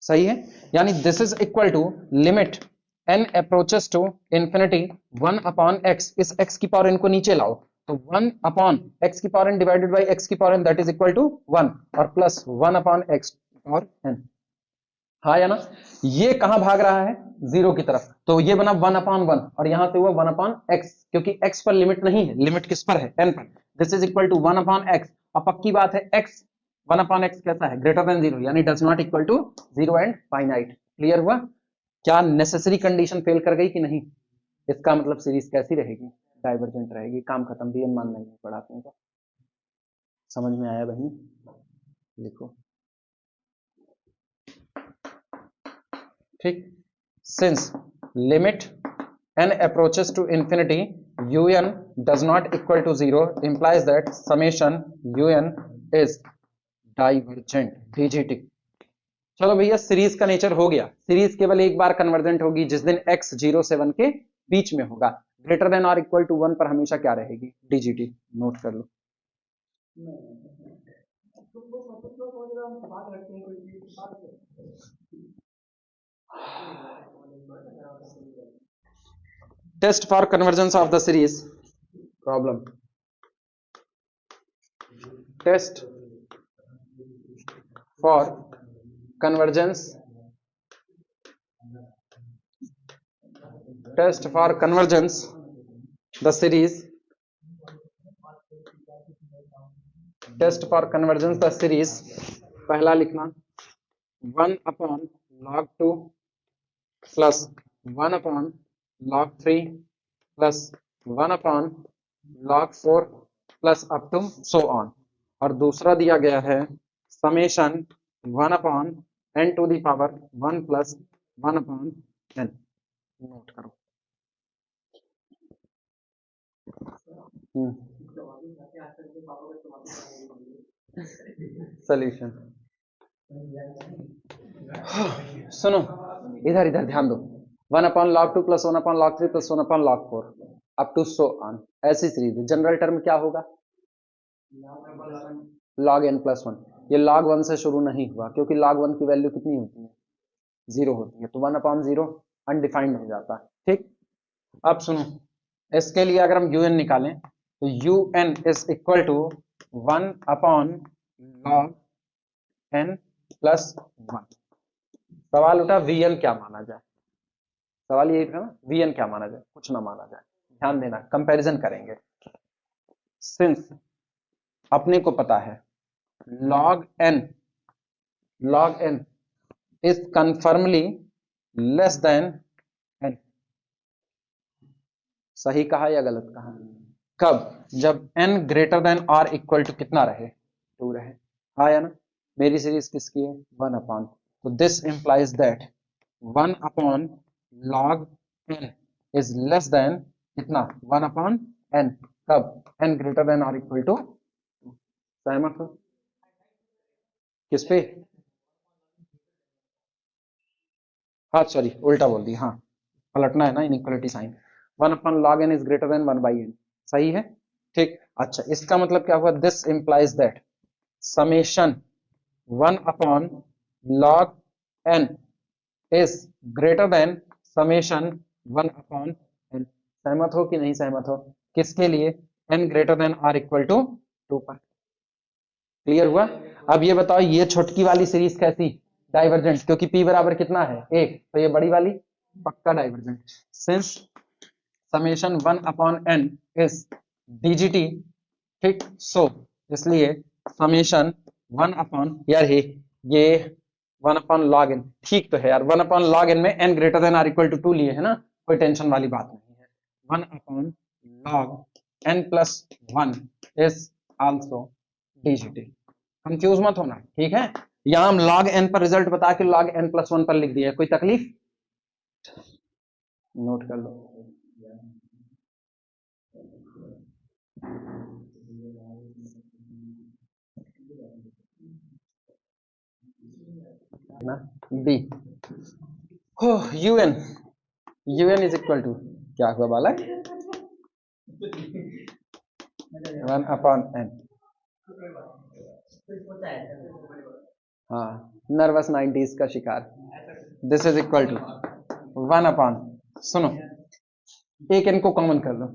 सही है, यानी this is equal to limit n approaches to infinity 1 upon x, इस x की पावर n को नीचे लाओ, तो 1 अपॉन एक्स की power n divided by x की power n that is equal to 1 और plus 1 upon x power n. हाँ या ना? ये कहां भाग रहा है? जीरो की तरफ, तो ये बना 1 अपॉन 1 और यहां से हुआ 1 अपॉन एक्स, क्योंकि एक्स पर लिमिट नहीं है, लिमिट किस पर है? एन पर। This is equal to 1 upon x. अब पक्की बात है एक्स 1 अपॉन एक्स कैसा है? ग्रेटर देन जीरो, यानी does not equal to zero and finite. Clear हुआ? क्या नेसेसरी कंडीशन फेल कर गई कि नहीं? इसका मतलब सीरीज कैसी रहेगी? डाइवर्जेंट रहेगी। काम खत्म, भी मानना नहीं पड़ा आपने को। समझ में आया बहनी? लिखो। ठीक। Since limit n approaches to infinity un does not equal to 0 implies that summation un is divergent dgt। चलो भैया, सीरीज का नेचर हो गया। सीरीज केवल एक बार कन्वर्जेंट होगी जिस दिन x 0 से 1 के बीच में होगा। ग्रेटर देन और इक्वल टू 1 पर हमेशा क्या रहेगी? dgt। नोट कर लो। Test for convergence of the series problem. Test for convergence. Test for convergence the series. Test for convergence the series. पहला लिखना 1 upon log 2 plus 1 upon log 3 plus 1 upon log 4 plus up to so on। और दूसरा दिया गया है summation 1 upon n to the power 1 plus 1 upon n। Note करो। Solution सुनो, इधर इधर ध्यान दो। 1 upon log 2 plus 1 upon log 3 plus 1 upon log 4 up to so on. ऐसी सीरीज जनरल टर्म क्या होगा? log n plus 1। ये log 1 से शुरू नहीं हुआ, क्योंकि log 1 की वैल्यू कितनी होती है? 0 होती है, तो 1 अपॉन 0 अनडिफाइंड हो जाता है। ठीक। अब सुनो, इसके लिए अगर हम un निकालें तो un is equal to 1 upon log n plus 1। सवाल उठा vn क्या माना जाए? सवाल यही था ना, vn क्या माना जाए? कुछ ना माना जाए। ध्यान देना, कंपैरिजन करेंगे। सिंस अपने को पता है log n is confirmly less than n। सही कहा या गलत कहा? कब? जब n ग्रेटर देन और इक्वल टू कितना रहे? 2 रहे। हाँ या ना? मेरी सीरीज किसकी है? 1 अपॉन, तो this implies that 1 upon log n is less than कितना? 1 अपॉन n। कब? n ग्रेटर देन और इक्वल टू। सहमत हो? किस पे? हाँ सॉरी, उल्टा बोल दी। हाँ, पलटना है ना inequality sign. 1 upon log n is greater than 1 by n। सही है? ठीक। अच्छा, इसका मतलब क्या हुआ? This implies that summation 1 upon log n is greater than summation 1 upon n। सहमत हो कि नहीं सहमत हो? किसके लिए? n greater than or equal to 2 पर। क्लियर हुआ? अब ये बताओ, ये छोटकी वाली सीरीज कैसी? डाइवर्जेंट, क्योंकि p बराबर कितना है? 1, तो ये बड़ी वाली पक्का divergent. Since summation 1 upon n is dgt। ठीक। सो इसलिए समेशन 1 अपॉन, यार ये 1 अपॉन log n ठीक तो है यार। 1 अपॉन log n में n greater than or equal to 2 लिए है ना, कोई टेंशन वाली बात नहीं है। 1 upon log n plus 1 is also dgt। Confuse मत होना, ठीक है? यहां हम log n पर रिजल्ट बता के log n प्लस 1 पर लिख दिया है, कोई तकलीफ? नोट कर लो ना। b हो un इज इक्वल टू क्या हुआ बालक? 1 अपॉन n। हाँ, नर्वस 90s का शिकार। This is equal to 1 upon, सुनो एक n को कॉमन कर लो।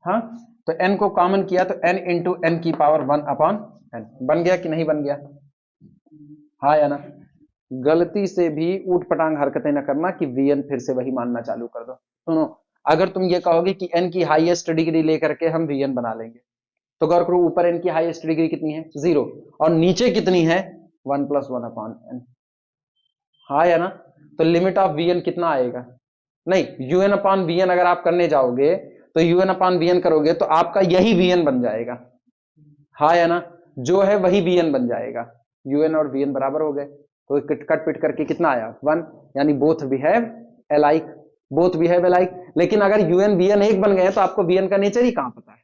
हाँ, तो n को कॉमन किया तो n इंटू एन की पावर 1 अपॉन n बन गया कि नहीं बन गया? हाँ या ना? गलती से भी ऊट पटांग हरकतें न करना कि vn फिर से वही मानना चालू कर दो। सुनो, अगर तुम ये कहोगे कि n की हाईएस्ट डिग्री लेकर के हम vn बना लेंगे, तो गौर करो ऊपर n की हाईएस्ट डिग्री कितनी है? 0, और नीचे कितनी है? 1 + 1 अपॉन n। हाँ या ना? तो लिमिट ऑफ vn कितना आएगा? नहीं, un अपॉन vn अगर आप करने जाओगे तो un अपॉन vn करोगे तो आपका यही vn बन जाएगा। हाँ या ना? जो है वही vn बन जाएगा। un और vn बराबर हो गए, तो कट पिट करके कितना आया? 1, यानी both behave alike, both behave alike. लेकिन अगर un vn एक बन गए तो आपको vn का नेचर ही कहां पता है?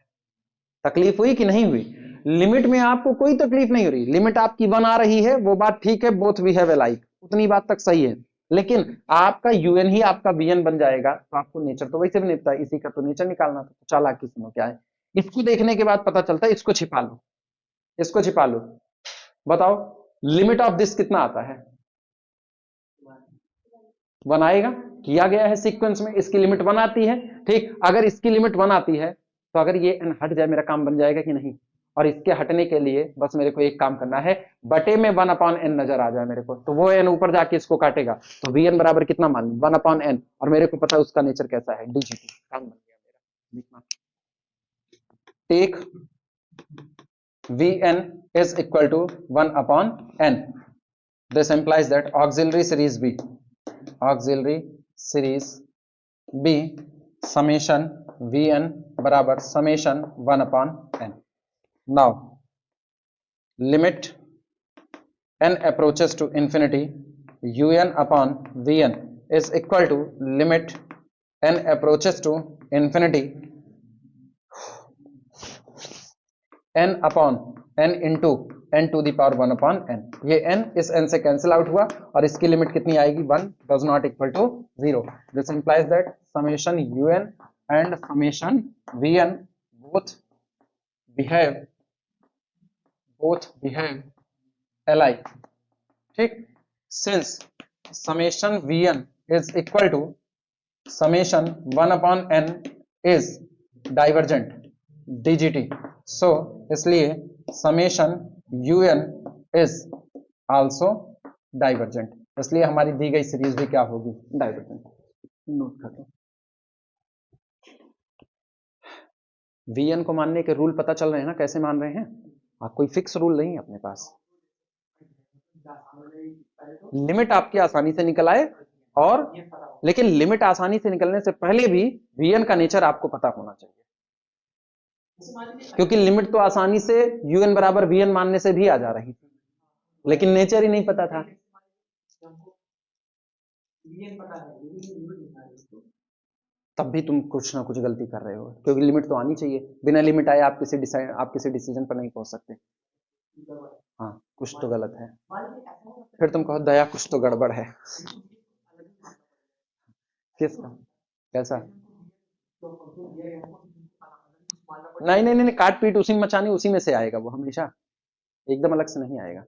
तकलीफ हुई कि नहीं हुई? लिमिट में आपको कोई तकलीफ नहीं हो रही, लिमिट आपकी 1 आ रही है, वो बात ठीक है, बोथ बिहेव अलाइक, उतनी बात तक सही है। लेकिन आपका un ही आपका vn बन जाएगा, तो आपको नेचर तो वैसे भी नहीं पता, इसी का तो नेचर निकालना था। तो चालाकी सुनो क्या है, इसको देखने के बाद पता चलता है। इसको छिपा लो, इसको छिपा लो, बताओ लिमिट ऑफ दिस कितना आता है? 1 आएगा, किया गया है सीक्वेंस में, इसकी लिमिट 1 आती है। ठीक, अगर इसकी लिमिट 1 आती है तो अगर ये n हट जाए मेरा काम बन जाएगा कि नहीं? और इसके हटने के लिए बस मेरे को एक काम करना है, बटे में 1 अपॉन n नजर आ जाए मेरे को, तो वो n ऊपर जाके इसको काटेगा, तो vn बराबर कितना मान ली? 1 अपॉन n, और मेरे को पता है उसका नेचर कैसा है, dgt। काम बन गया मेरा। Take vn is equal to 1 upon n, this implies that auxiliary series b summation vn बराबर summation 1 upon n। now limit n approaches to infinity, un upon vn is equal to limit n approaches to infinity n upon n into n to the power 1 upon n। ये n इस n से cancel out हुआ, और इसकी limit कितनी आएगी? 1 does not equal to 0। this implies that summation un and summation vn both behave alike। ठीक, since summation vn is equal to summation 1 upon n is divergent dgt, so इसलिए summation un is also divergent, इसलिए हमारी दी गई series भी क्या होगी? Divergent. Note कर लो, vn को मानने के रूल पता चल रहे हैं ना, कैसे मान रहे हैं आप? कोई फिक्स रूल नहीं है अपने पास, लिमिट आपकी आसानी से निकल आए, और लेकिन लिमिट आसानी से निकलने से पहले भी vn का नेचर आपको पता होना चाहिए, क्योंकि लिमिट तो आसानी से un बराबर vn मानने से भी आ जा रही थी, लेकिन नेचर ही नहीं पता था। तब भी तुम कुछ ना कुछ गलती कर रहे हो, क्योंकि लिमिट तो आनी चाहिए, बिना लिमिट आए आप किसी डिसीजन पर नहीं पहुंच सकते। हाँ, कुछ तो गलत है, फिर तुम कहो दया कुछ तो गड़बड़ है। किसका? कैसा? नहीं नहीं नहीं, काट पीट उसी में मचानी, उसी में से आएगा वो हमेशा, एकदम अलग से नहीं आएगा।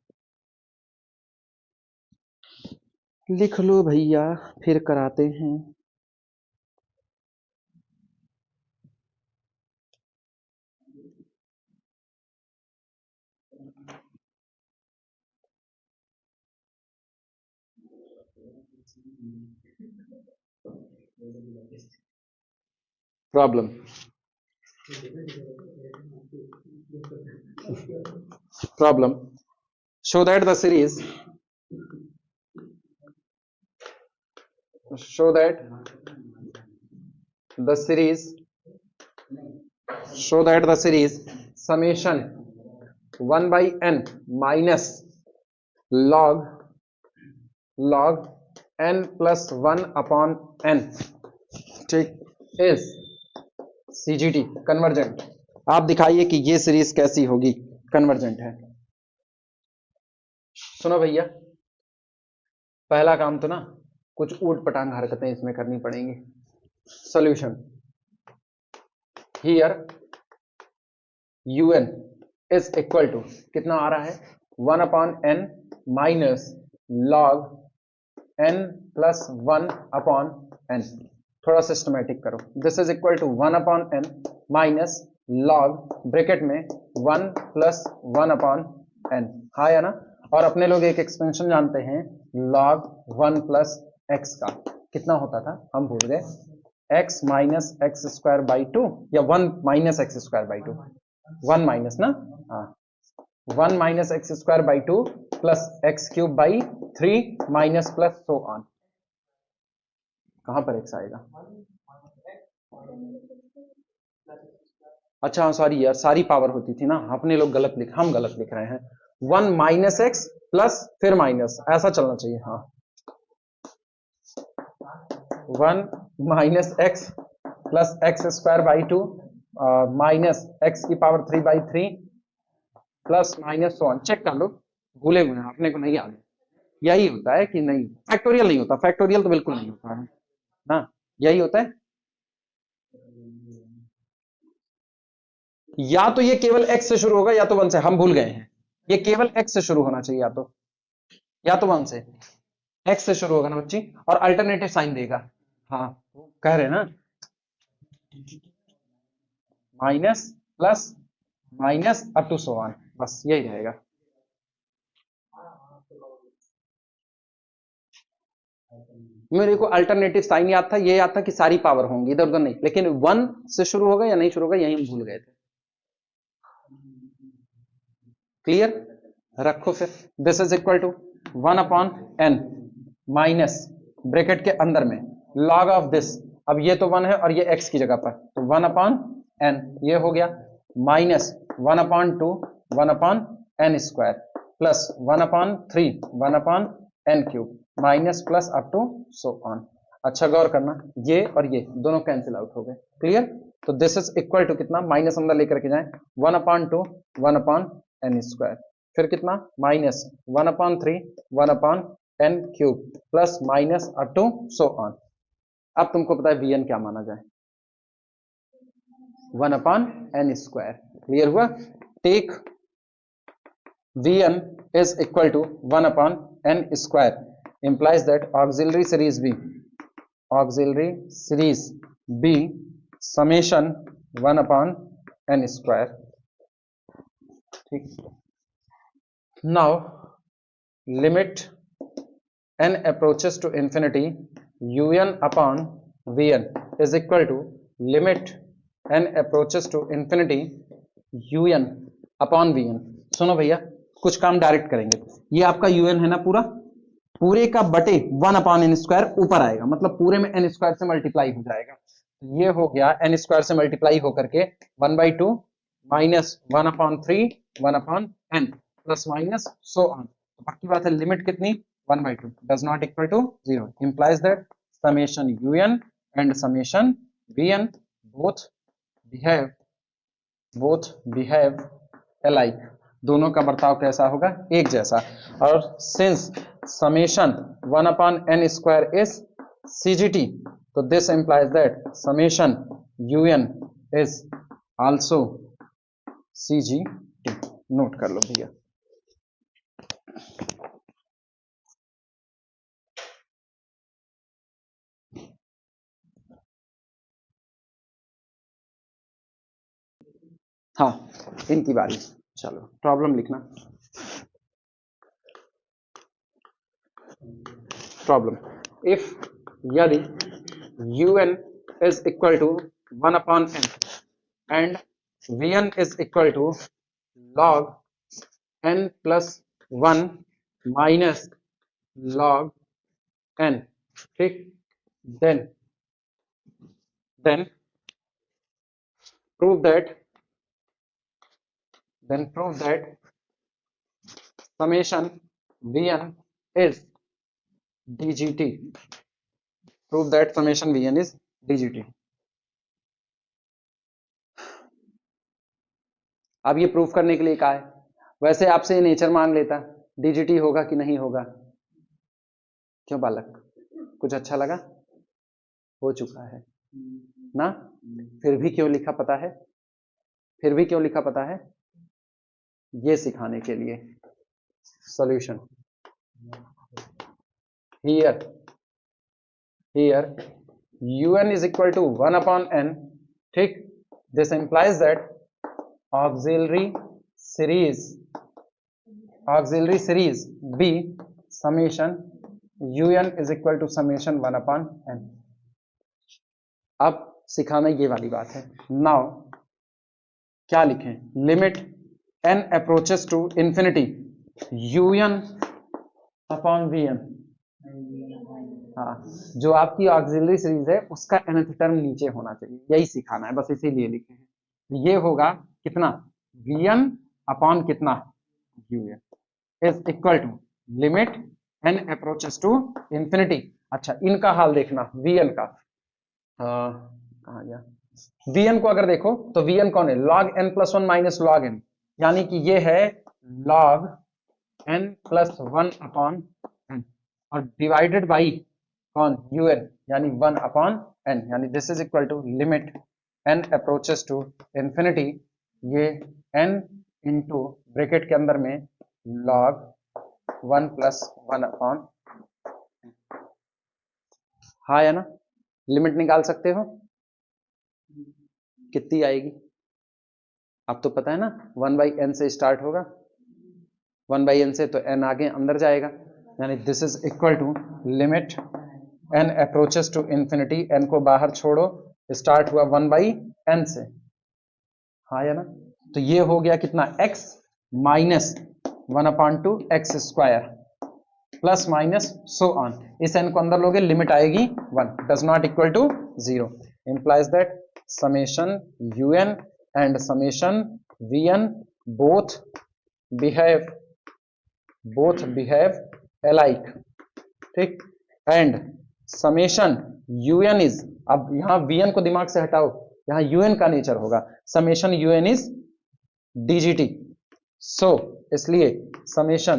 लिख लो भैया, फिर कराते हैं। Problem show that the series summation 1 by n minus log n plus 1 upon n, ठीक, is CGT कन्वर्जेंट। आप दिखाइए कि ये सीरीज कैसी होगी, कन्वर्जेंट है। सुनो भैया, पहला काम तो ना कुछ ऊट पटांग हरकतें इसमें करनी पड़ेंगी। Solution, here un is equal to कितना आ रहा है? 1 upon n minus log n plus 1 upon n। थोड़ा सिस्टमेटिक करो, this is equal to 1 upon n minus log bracket में 1 प्लस 1 अपॉन एन, हाँ या ना। और अपने लोग एक एक्सपेंशन जानते हैं लॉग 1 प्लस एक्स का कितना होता था, हम भूल गए, x minus x square by 2 या 1 minus x square by 2, 1 minus ना, हाँ 1 minus x square by 2 plus x cube by 3 minus plus so on. कहां पर x आएगा, अच्छा हाँ सॉरी यार, सारी पावर होती थी ना, अपने लोग गलत लिख, हम गलत लिख रहे हैं। 1 माइनस एक्स प्लस फिर माइनस, ऐसा चलना चाहिए, हाँ 1 minus x plus x square by 2 minus x की power 3 by 3 plus minus so on. Check कर लो, भूले हुए हैं, अपने को नहीं याद है। यही होता है कि नहीं, फैक्टोरियल नहीं होता, फैक्टोरियल तो बिल्कुल नहीं होता है ना, यही होता है। या तो ये केवल x से शुरू होगा या तो 1 से, हम भूल गए हैं, ये केवल x से शुरू होना चाहिए, या तो 1 से, x से शुरू होगा ना बच्ची, और अल्टरनेटिव साइन देगा, हाँ कह रहे हैं ना, minus plus minus up to so on, बस यही रहेगा। मेरे को अल्टरनेटिव साइन याद था, ये याद था कि सारी पावर होंगी, इधर उधर नहीं, लेकिन 1 से शुरू होगा या नहीं शुरू होगा यही हम भूल गए थे। क्लियर, रखो फिर, this is equal to 1 upon n minus bracket के अंदर में लॉग ऑफ दिस, अब ये तो 1 है और ये x की जगह पर, तो 1 अपॉन एन ये हो गया, minus 1 upon 2 1 upon N square plus 1 upon 3 1 upon n cube minus plus up to so on. अच्छा गौर करना, ये और ये दोनों कैंसिल आउट हो गए, क्लियर। तो दिस इज इक्वल टू कितना, माइनस अंदर लेकर के जाए, 1 अपॉन 2 1 अपॉन एन स्क्वायर, फिर कितना minus 1 upon 3 1 upon n cube plus minus up to so on. अब तुमको पता है वीएन क्या माना जाए, 1 अपॉन एन स्क्वायर, क्लियर हुआ। Take v n is equal to 1 upon N square implies that auxiliary series B summation 1 upon N square, ठीक। Now limit n approaches to infinity un upon vn is equal to limit n approaches to infinity un upon vn। सुनो भैया, कुछ काम direct करेंगे, ये आपका un है ना, पूरे का बटे 1 अपॉन एन स्क्वायर ऊपर आएगा, मतलब पूरे में एन स्क्वायर से मल्टीप्लाई हो जाएगा, ये हो गया एन स्क्वायर से मल्टीप्लाई होकर के 1/2 minus 1 upon 3 1 upon n plus minus so on. तो पक्की बात है, लिमिट कितनी 1/2 does not equal to 0 implies that summation un and summation vn both behave alike, दोनों का बर्ताव कैसा होगा, एक जैसा। और since summation 1 upon N square is CGT, तो दिस implies that summation un is also CGT, नोट कर लो भैया। हाँ इनकी बारी, चलो प्रॉब्लम लिखना। प्रॉब्लम, इफ यदि un is equal to 1 upon n and vn is equal to log n plus 1 minus log n, ठीक, then prove that summation vn is dgt, prove that summation vn is dgt। अब ये proof करने के लिए कहा है, वैसे आपसे ये नेचर मांग लेता डीजीटी होगा कि नहीं होगा, क्यों बालक, कुछ अच्छा लगा, हो चुका है ना, फिर भी क्यों लिखा पता है, फिर भी क्यों लिखा पता है, ये सिखाने के लिए। Solution here un is equal to 1 upon n, ठीक, this implies that auxiliary series B summation un is equal to summation 1/n। अब सिखाना ये वाली बात है। नाउ क्या लिखें, limit n approaches to infinity un upon vn। हाँ, जो आपकी ऑक्सिलरी सीरीज है उसका nth टर्म नीचे होना चाहिए, यही सिखाना है, बस इसीलिए लिखे हैं। ये होगा कितना, vn अपॉन कितना un is equal to limit n approaches to infinity. अच्छा, इनका हाल देखना, vn का कहाँ गया, vn को अगर देखो तो vn कौन है, log n plus 1 minus log n, यानी कि ये है log n plus 1 upon n और डिवाइडेड बाई कौन, un, यानी 1 अपॉन n, यानी this is equal to limit n approaches to infinity, ये n इंटू ब्रैकेट के अंदर में log 1 प्लस 1 अपॉन, हाँ या ना, लिमिट निकाल सकते हो, कितनी आएगी, अब तो पता है ना 1/n से स्टार्ट होगा, 1/n से तो n आगे अंदर जाएगा, यानी this is equal to limit n approaches to infinity, n को बाहर छोड़ो, स्टार्ट हुआ 1/n से, हाँ या ना, तो ये हो गया कितना, x minus 1/2 x square plus minus so on, इस n को अंदर लोगे लिमिट आएगी 1, does not equal to 0, implies that summation un and summation vn both behave alike, ठीक, एंड समेशन un इज, अब यहां vn को दिमाग से हटाओ, यहां un का नेचर होगा, समेशन un इज dgt, सो इसलिए summation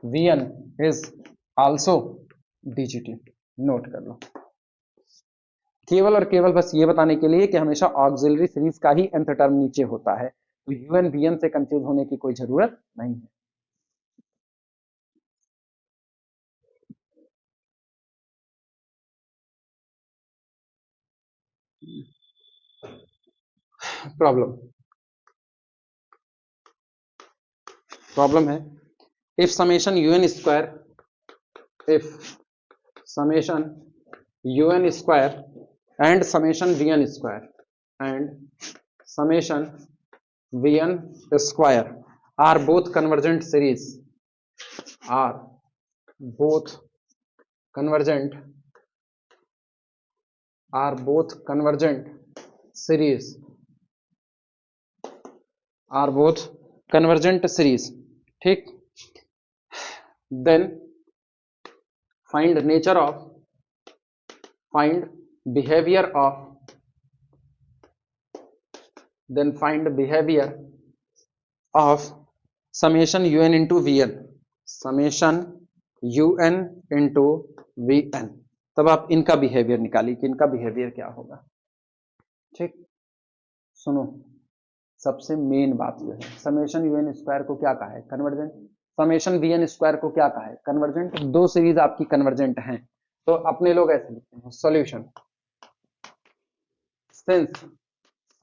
vn is also dgt, note कर लो, केवल और केवल बस ये बताने के लिए कि हमेशा ऑक्सिलरी सीरीज का ही nth टर्म नीचे होता है, तो un vn से कंफ्यूज होने की कोई जरूरत नहीं है। प्रॉब्लम है, if summation un square and summation vn square are both convergent series, are both convergent series, ठीक, then find nature of, find behavior of summation un into vn, तब आप इनका बिहेवियर निकालिए कि इनका बिहेवियर क्या होगा, ठीक, सुनो, सबसे मेन बात यह है, समेशन un स्क्वायर को क्या कहा है, कन्वर्जेंट, समेशन vn स्क्वायर को क्या कहा है, कन्वर्जेंट, दो सीरीज आपकी कन्वर्जेंट हैं, तो अपने लोग ऐसे लिखते हैं, solution since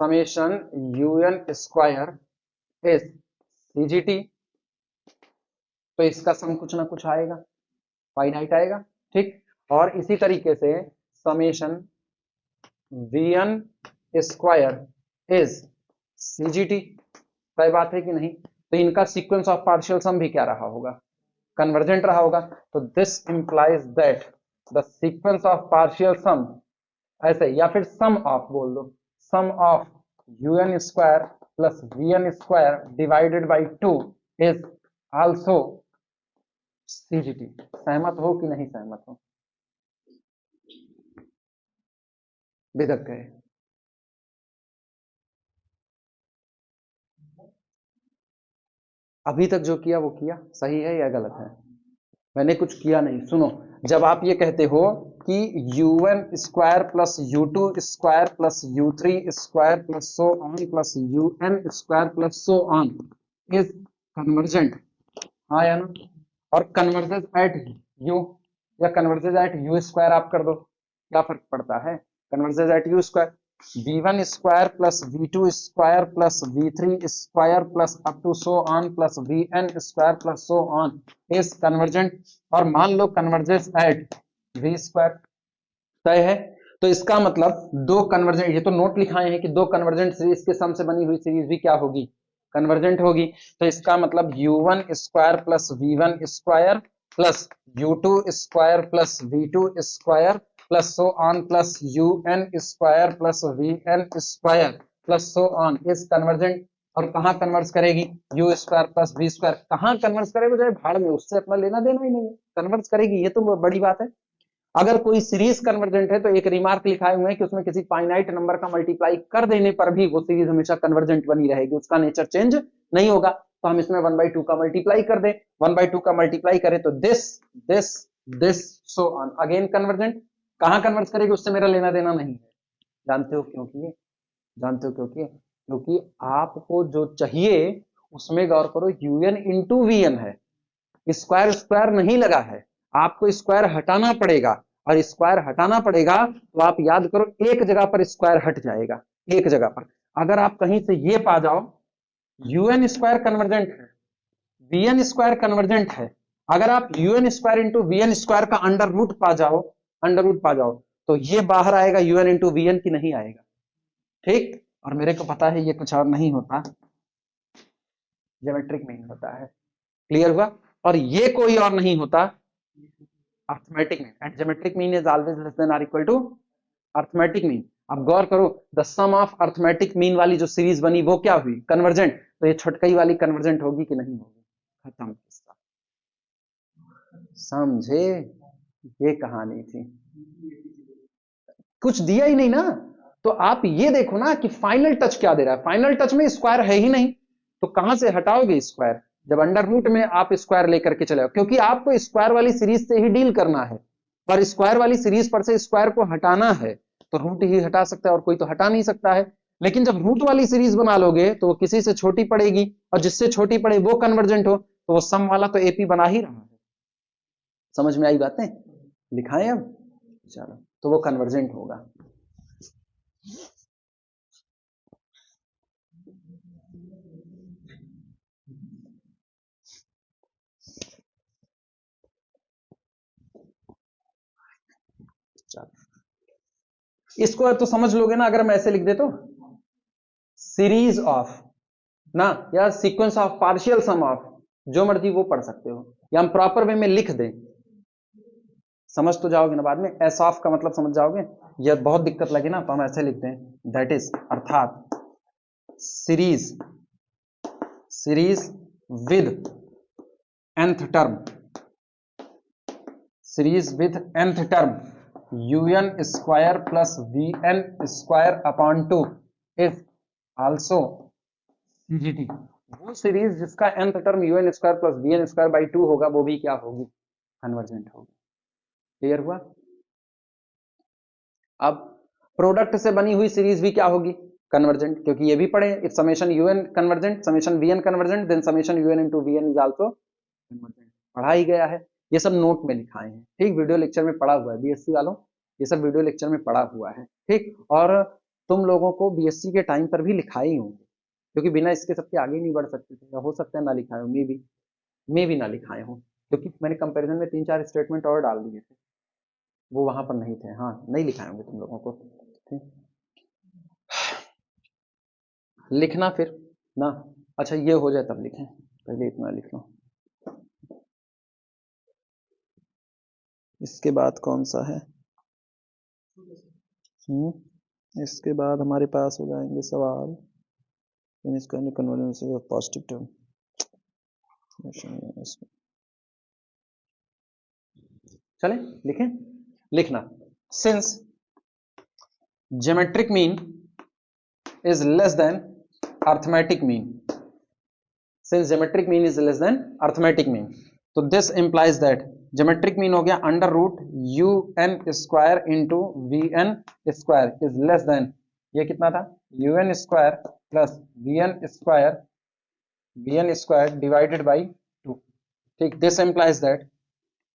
summation un square is CGT, तो इसका सम कुछ ना कुछ आएगा, फाइनाइट आएगा, ठीक, और इसी तरीके से summation vn square is CGT, तय बात है कि नहीं, तो इनका सीक्वेंस ऑफ पार्शियल सम भी क्या रहा होगा, कन्वर्जेंट रहा होगा, तो this implies that the sequence of partial sum, ऐसे या फिर सम ऑफ बोल दो, sum of un square plus vn square divided by 2 is also CGT, सहमत हो कि नहीं सहमत हो, बिदक गए, अभी तक जो किया वो किया सही है या गलत है, मैंने कुछ किया नहीं, सुनो, जब आप ये कहते हो कि un square plus u2 square plus u3 square plus so on plus un square plus so on is convergent, हाँ या ना, और कन्वर्जेस एट u या कन्वर्जेस एट u स्क्वायर आप कर दो, क्या फर्क पड़ता है, converges at u square, v1 square plus v2 square plus v3 square plus up to so on plus vn square plus so on is convergent, और मान लो कन्वर्जेस एट v स्क्वायर तय है। तो इसका मतलब दो कन्वर्जेंट, ये तो नोट लिखाए हैं कि दो कन्वर्जेंट सीरीज के सम से बनी हुई सीरीज भी क्या होगी, कन्वर्जेंट होगी। तो इसका मतलब u1 square plus v1 square plus u2 square plus v2 square plus so on plus un square plus vn square plus so on is convergent. और कहाँ कन्वर्स करेगी, u square plus v square, कहाँ converse करेगी, चाहे भाड़ में, उससे अपना लेना देना ही नहीं है, कन्वर्स करेगी, ये तो बड़ी बात है। अगर कोई सीरीज कन्वर्जेंट है तो एक रिमार्क लिखाए हुए हैं कि उसमें किसी फाइनाइट नंबर का मल्टीप्लाई कर देने पर भी वो सीरीज हमेशा कन्वर्जेंट बनी रहेगी, उसका नेचर चेंज नहीं होगा। तो हम इसमें 1/2 का मल्टीप्लाई कर दें, 1/2 का मल्टीप्लाई करें तो this this this so on again convergent. कहां कन्वर्ट करेगी उससे मेरा लेना देना नहीं है, जानते हो क्योंकि, जानते हो क्योंकि, क्योंकि आपको जो चाहिए उसमें गौर करो, un इंटू वीएन है, स्क्वायर स्क्वायर नहीं लगा है, आपको स्क्वायर हटाना पड़ेगा, और स्क्वायर हटाना पड़ेगा तो आप याद करो एक जगह पर स्क्वायर हट जाएगा, एक जगह पर। अगर आप कहीं से ये पा जाओ un स्क्वायर कन्वर्जेंट है, vn स्क्वायर कन्वर्जेंट है, अगर आप un square into v n square का अंडर रूट पा जाओ, अंडर रूट पा जाओ, तो ये बाहर आएगा un इंटू वीएन की नहीं आएगा, ठीक। और मेरे को पता है ये कुछ और नहीं होता, ज्योमेट्रिक मीन होता है, क्लियर हुआ। और ये कोई और नहीं होता arithmetic mean, and geometric mean is always less than और इक्वल टू अर्थमेटिक मीन। अब गौर करो, the sum of arithmetic mean वाली जो सीरीज बनी वो क्या हुई, कन्वर्जेंट। तो ये छोटकई वाली कन्वर्जेंट होगी कि नहीं होगी, खत्म किस्सा, समझे, ये कहानी थी, कुछ दिया ही नहीं ना। तो आप ये देखो ना कि फाइनल टच क्या दे रहा है, फाइनल टच में स्क्वायर है ही नहीं, तो कहां से हटाओगे स्क्वायर, जब अंडर रूट में आप स्क्वायर लेकर के चले, क्योंकि आपको स्क्वायर वाली सीरीज से ही डील करना है, और स्क्वायर वाली सीरीज पर से स्क्वायर को हटाना है, तो रूट ही हटा सकता है और कोई तो हटा नहीं सकता है। लेकिन जब रूट वाली सीरीज बना लोगे तो वो किसी से छोटी पड़ेगी, और जिससे छोटी पड़े वो कन्वर्जेंट हो, तो वो सम वाला तो एपी बना ही रहा है। समझ में आई बातें, लिखाएं अब, चलो, तो वो कन्वर्जेंट होगा। इसको तो समझ लोगे ना अगर मैं ऐसे लिख दे तो, सीरीज ऑफ ना, या sequence of partial sum of, जो मर्जी वो पढ़ सकते हो, या हम प्रॉपर वे में लिख दें, समझ तो जाओगे ना बाद में, एस ऑफ का मतलब समझ जाओगे। ये बहुत दिक्कत लगे ना तो हम ऐसे लिखते हैं, दैट इज अर्थात series, series with nth term, series with nth term un square plus vn square upon 2 is also CGT. वो सीरीज जिसका nth term un square plus vn square by 2 होगा, वो भी क्या होगी, कन्वर्जेंट होगी। क्लियर हुआ। अब प्रोडक्ट से बनी हुई सीरीज भी क्या होगी, कन्वर्जेंट, क्योंकि ये भी पढ़े, if summation un convergent, summation vn convergent, then summation un into vn is also convergent, पढ़ा ही गया है, ये सब नोट में लिखाए हैं, ठीक, वीडियो लेक्चर में पढ़ा हुआ है, बीएससी वालों ये सब वीडियो लेक्चर में पढ़ा हुआ है, ठीक। और तुम लोगों को बीएससी के टाइम पर भी लिखाए ही होंगे, क्योंकि बिना इसके सबके आगे नहीं बढ़ सकते थे, हो सकता है ना लिखाए हो, मे भी ना लिखाए हो, क्योंकि मैंने कंपैरिजन में 3-4 स्टेटमेंट और डाल दिए थे, वो वहां पर नहीं थे, हाँ नहीं लिखाए होंगे तुम लोगों को, ठीक। लिखना फिर ना, अच्छा ये हो जाए तब लिखें, पहले इतना लिख लो। इसके बाद कौन सा है, इसके बाद हमारे पास हो जाएंगे सवाल, पॉजिटिव टर्म, चले लिखें, लिखना, since geometric mean is less than arithmetic mean, since geometric mean is less than arithmetic mean, तो this implies that geometric mean हो गया under root un square into vn square is less than, ये कितना था, un square plus vn square divided by 2, ठीक। This implies that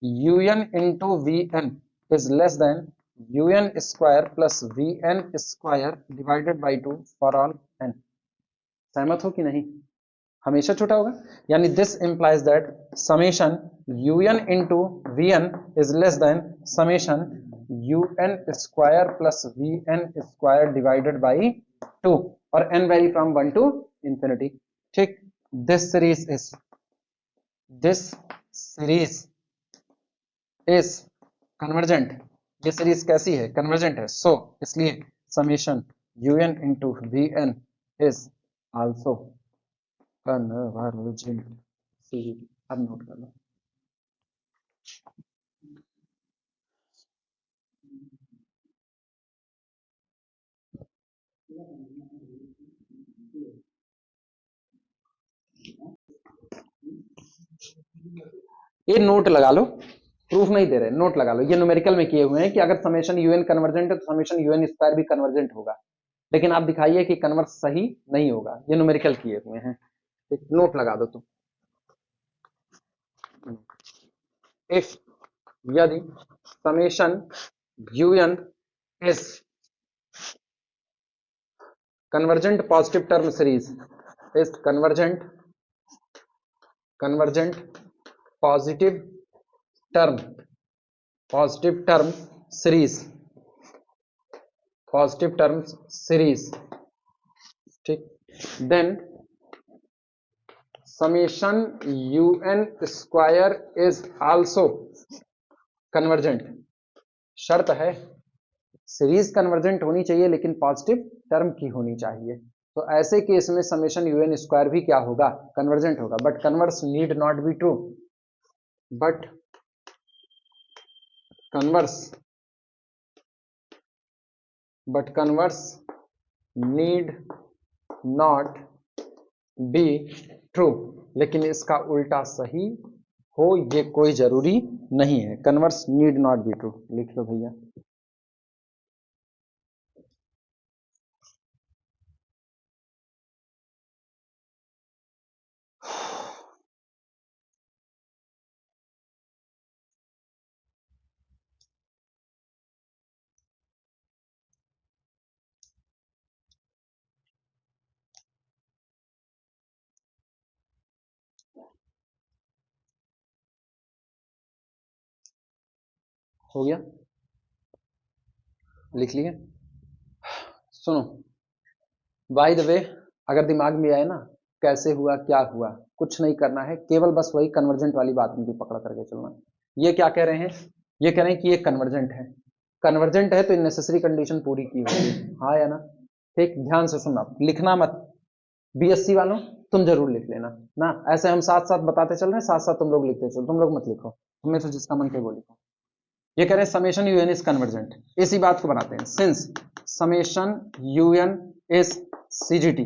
un into vn is less than un square plus vn square divided by 2 for all n। सहमत हो कि नहीं? हमेशा छोटा होगा, यानी this implies that summation un into vn is less than summation un square plus vn square divided by 2 और n vary from 1 to infinity. ठीक, दिस सीरीज इज कन्वर्जेंट। ये सीरीज कैसी है? कन्वर्जेंट है। सो इसलिए summation un into vn is also convergent. अब note कर लो। ये नोट लगा लो, प्रूफ नहीं दे रहे, नोट लगा लो। ये न्यूमेरिकल में किए हुए हैं कि अगर समेशन यूएन कन्वर्जेंट है तो समेशन यूएन स्क्वायर भी कन्वर्जेंट होगा, लेकिन आप दिखाइए कि कन्वर्स सही नहीं होगा। ये न्यूमेरिकल किए हुए हैं, नोट लगा दो तुम। इफ यदि summation UN is convergent positive term series is convergent positive term series, ठीक, then summation un square is also convergent. शर्त है सीरीज कन्वर्जेंट होनी चाहिए लेकिन पॉजिटिव टर्म की होनी चाहिए। तो ऐसे केस में समेशन un स्क्वायर भी क्या होगा? कन्वर्जेंट होगा। But converse need not be true, but converse need not be true, लेकिन इसका उल्टा सही हो ये कोई जरूरी नहीं है। Converse need not be true लिख लो भैया। हो गया, लिख लिए। सुनो, बाय द वे, अगर दिमाग में आए ना कैसे हुआ क्या हुआ, कुछ नहीं करना है, केवल बस वही कन्वर्जेंट वाली बात मुझे पकड़ करके चलना। ये क्या कह रहे हैं? ये कह रहे हैं कि ये कन्वर्जेंट है। कन्वर्जेंट है तो नेसेसरी कंडीशन पूरी की होगी, हाँ या ना? ठीक, ध्यान से सुनना, लिखना मत। बीएससी वालों तुम जरूर लिख लेना ना, ऐसे हम साथ साथ बताते चल रहे हैं, साथ साथ तुम लोग लिखते चलो। तुम लोग मत लिखो, तुम्हें से जिसका मन के वो लिखो। ये कह रहे हैं समेशन यूएन इज कन्वर्जेंट, इसी बात को बनाते हैं। Since summation UN is CGT,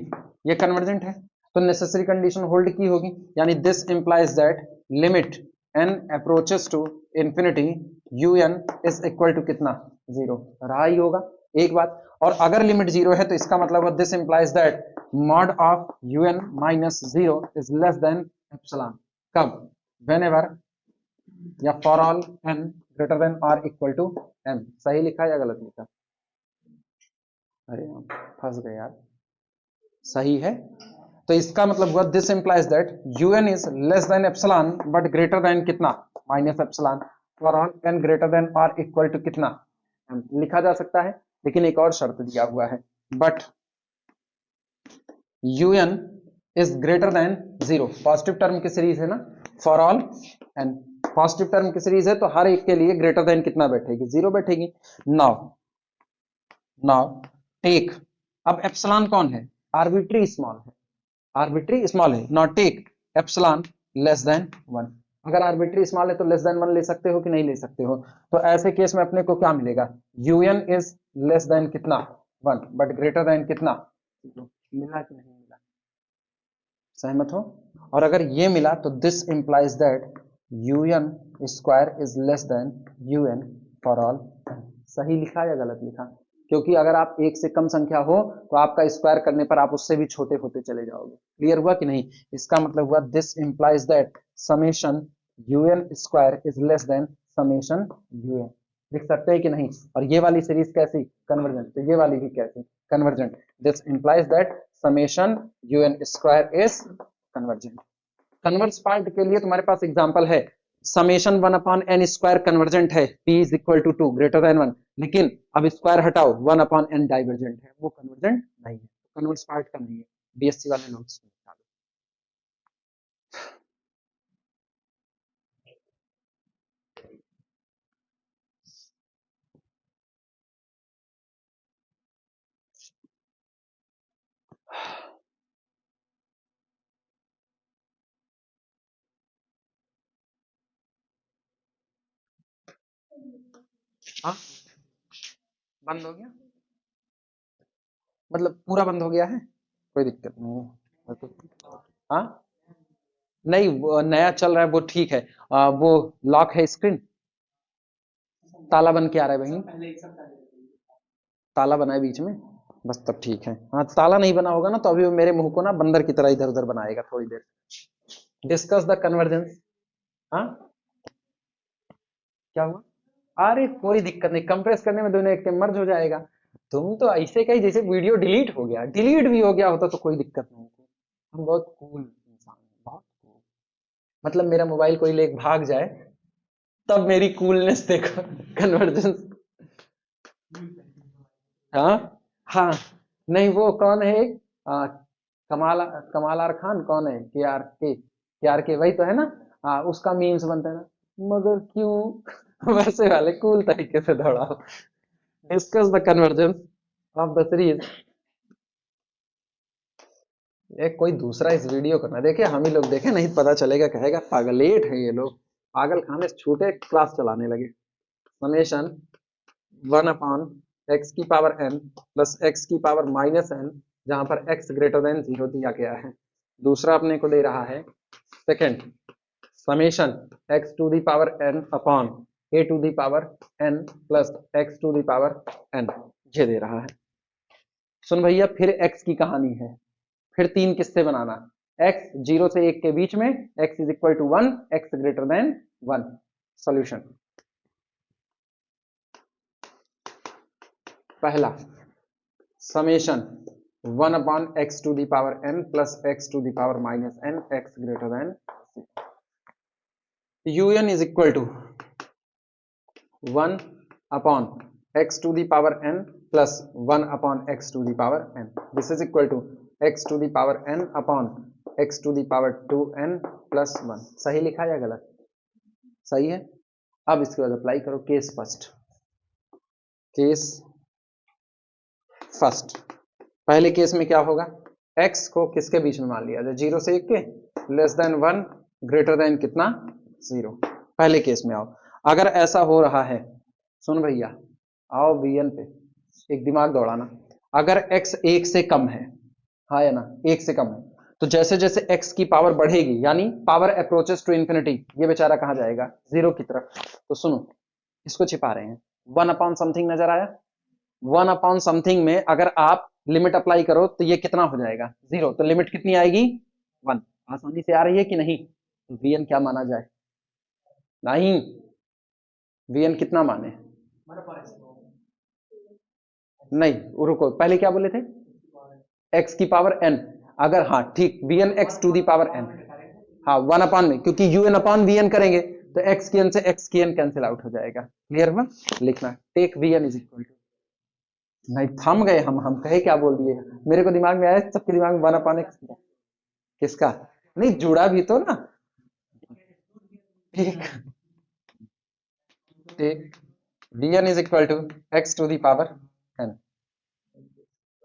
ये कन्वर्जेंट है तो नेसेसरी कंडीशन होल्ड की होगी, यानी this implies that limit n approaches to infinity u n is equal to कितना? 0 रहा ही होगा एक बात। और अगर लिमिट 0 है तो इसका मतलब this implies that mod of UN minus 0 is less than epsilon. कब? व्हेनेवर या for all n greater than और इक्वल टू m। सही लिखा या गलत लिखा? अरे फंस गए यार, सही है। तो इसका मतलब हुआ this implies that un is less than epsilon but greater than कितना? Minus epsilon. For all n greater than और इक्वल टू कितना? m लिखा जा सकता है, लेकिन एक और शर्त दिया हुआ है, but un is greater than 0। Positive term की सीरीज है ना, for all n positive term की सीरीज है तो हर एक के लिए ग्रेटर देन कितना बैठेगी? 0 बैठेगी। नाउ टेक, अब एप्सिलॉन कौन है? आर्बिट्री स्मॉल है, आर्बिट्री स्मॉल है। Not take epsilon less than 1। अगर आर्बिट्री स्मॉल है तो लेस देन 1 ले सकते हो कि नहीं ले सकते हो? तो ऐसे केस में अपने को क्या मिलेगा? un इज लेस देन कितना? 1 बट ग्रेटर देन कितना? मिला कि नहीं मिला? सहमत हो? और अगर ये मिला तो this implies that un square is less than un for all. सही लिखा या गलत लिखा? क्योंकि अगर आप एक से कम संख्या हो तो आपका स्क्वायर करने पर आप उससे भी छोटे होते चले जाओगे। क्लियर हुआ कि नहीं? इसका मतलब हुआ this implies that summation un square is less than summation un। लिख सकते हैं कि नहीं? और ये वाली सीरीज कैसी? कन्वर्जेंट। तो ये वाली भी कैसी? कन्वर्जेंट। This implies that summation un square is convergent. Converse part के लिए तुम्हारे पास एग्जांपल है, summation 1 upon N square convergent है, p is equal to 2 greater than 1, लेकिन अब स्क्वायर हटाओ, 1 अपॉन एन डाइवर्जेंट है, वो कन्वर्जेंट नहीं है, कन्वर्स पार्ट का नहीं है। बीएससी वाले नोट्स में हाँ बंद हो गया, मतलब पूरा बंद हो गया है, कोई दिक्कत नहीं है। हाँ नहीं, वो नया चल रहा है वो ठीक है। वो लॉक है स्क्रीन, ताला बन के आ रहा है बहन, ताला बना है बीच में, बस तब ठीक है। हाँ ताला नहीं बना होगा ना तो अभी वो मेरे मुंह को ना बंदर की तरह इधर उधर बनाएगा थोड़ी देर। Discuss the convergence. हाँ क्या हुआ? अरे कोई दिक्कत नहीं, कंप्रेस करने में दोनों एक के मर्ज हो जाएगा। तुम तो ऐसे कहीं जैसे वीडियो डिलीट हो गया, डिलीट भी हो गया होता तो कोई दिक्कत नहीं थी। हम बहुत कूल इंसान हैं, बहुत कूल। मतलब मेरा मोबाइल कोई लेके भाग जाए तब मेरी कूलनेस देखो। कन्वर्जेंस। हाँ हाँ। नहीं वो कौन है एक, कमाल कमाल आर खान कौन है, के आर के वही तो है ना। हाँ उसका मीम्स बनता है ना, मगर क्यों। वैसे वाले कूल तरीके से दौड़ाओ। Discuss the convergence of the series. एक कोई दूसरा इस वीडियो को ना देखे, हम ही लोग देखे, नहीं पता चलेगा, कहेगा पागलेट है ये लोग, पागल खाने से छूटे क्लास चलाने लगे। समेशन 1 अपॉन एक्स की पावर n प्लस एक्स की पावर माइनस n, जहां पर x ग्रेटर देन 0 दिया गया है। दूसरा अपने को दे रहा है second, summation x to the power n upon a to the power n plus x to the power n, ये दे रहा है। सुन भैया फिर x की कहानी है, फिर तीन किस्से बनाना। x 0 से 1 के बीच में, x is equal to 1, x greater than 1। Solution पहला, summation 1 upon x to the power n plus x to the power minus n, x greater than un is equal to 1 upon x to the power n plus 1 upon x to the power n, this is equal to x to the power n upon x to the power 2n plus 1। सही लिखा या गलत? सही है। अब इसके बाद apply करो केस फर्स्ट। केस फर्स्ट, पहले केस में क्या होगा, x को किसके बीच में मान लिया जाए, 0 से 1 के, लेस देन 1 ग्रेटर देन कितना, 0। पहले केस में आओ, अगर ऐसा हो रहा है, सुन भैया आओ bn पे, एक दिमाग दौड़ाना। अगर x 1 से कम है, हाँ या ना, 1 से कम है, तो जैसे जैसे x की पावर बढ़ेगी, यानी पावर अप्रोचेस टू इंफिनिटी, ये बेचारा कहां जाएगा, 0 की तरफ। तो सुनो इसको छिपा रहे हैं, 1 अपॉन समथिंग नजर आया, 1 अपॉन समथिंग में अगर आप लिमिट अप्लाई करो तो ये कितना हो जाएगा, 0। तो लिमिट कितनी आएगी, 1। आसानी से आ रही है कि नहीं? तो वीएन क्या माना जाए, नहीं वीएन कितना माने, नहीं रुको पहले क्या बोले थे, एक्स की पावर एन। अगर हाँ ठीक, v n x to the power n, हाँ 1 अपॉन में, क्योंकि यूएन अपॉन वीएन करेंगे तो एक्स की एन से एक्स की एन कैंसिल आउट हो जाएगा। क्लियर हुआ? लिखना take v n is equal to, नहीं थम गए हम कहे क्या बोल दिए, मेरे को दिमाग में आया, सबके दिमाग में 1 अपॉन एक्स, किसका, नहीं जुड़ा भी तो ना। ठीक, ठीक vn is equal to x to the power n।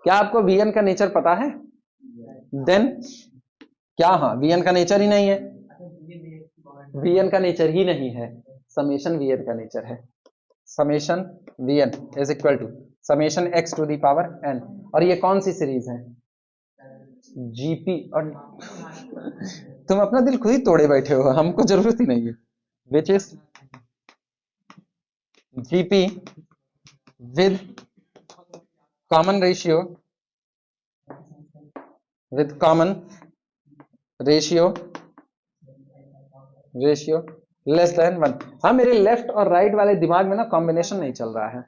क्या आपको vn का नेचर पता है? देन क्या, हाँ vn का नेचर ही नहीं है, vn का नेचर ही नहीं है, समेशन vn का नेचर है। Summation vn is equal to summation x to the power n, और ये कौन सी सीरीज है, जीपी। और तुम अपना दिल खुद ही तोड़े बैठे हो, हमको जरूरत ही नहीं है। Which is GP with common ratio, with common ratio less than 1। हाँ, मेरे लेफ्ट और राइट वाले दिमाग में ना कॉम्बिनेशन नहीं चल रहा है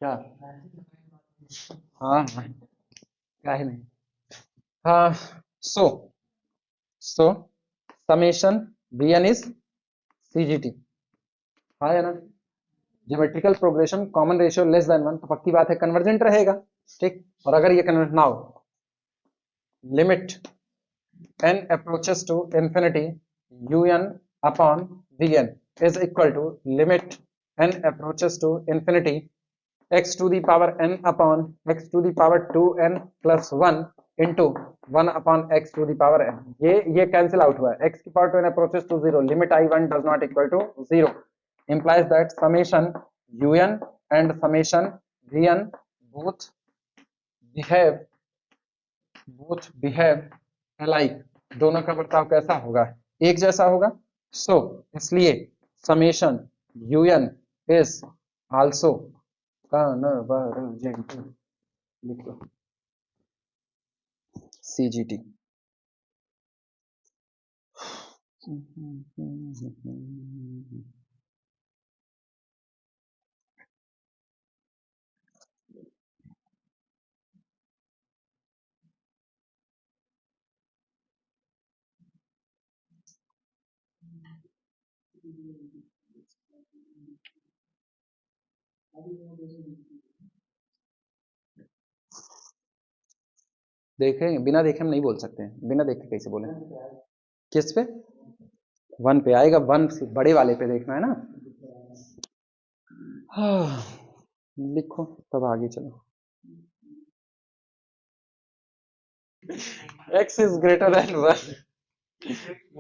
क्या। हाँ हाँ, क्या है नहीं। हाँ, so so summation VN is CGT. हाँ है ना, geometrical progression common ratio less than 1, तो पक्की बात है कन्वर्जेंट रहेगा। ठीक, और अगर ये convert now limit n approaches to infinity un upon vn is equal to limit n approaches to infinity x to the power n upon x to the power 2n plus 1 into 1 upon x to the power n। ये cancel out हुआ है, x की power 2n approaches to 0, limit I1 does not equal to 0 implies that summation un and summation vn both behave alike। दोनों का बर्ताव कैसा होगा, एक जैसा होगा। सो इसलिए summation un is also convergent, लिख लो सीजीटी। देखें, बिना देखे हम नहीं बोल सकते हैं, बिना देखे कैसे बोले। किस पे, 1 पे आएगा, 1 से बड़े वाले पे देखना है ना। हाँ, लिखो तब आगे चलो। x इज ग्रेटर देन 1,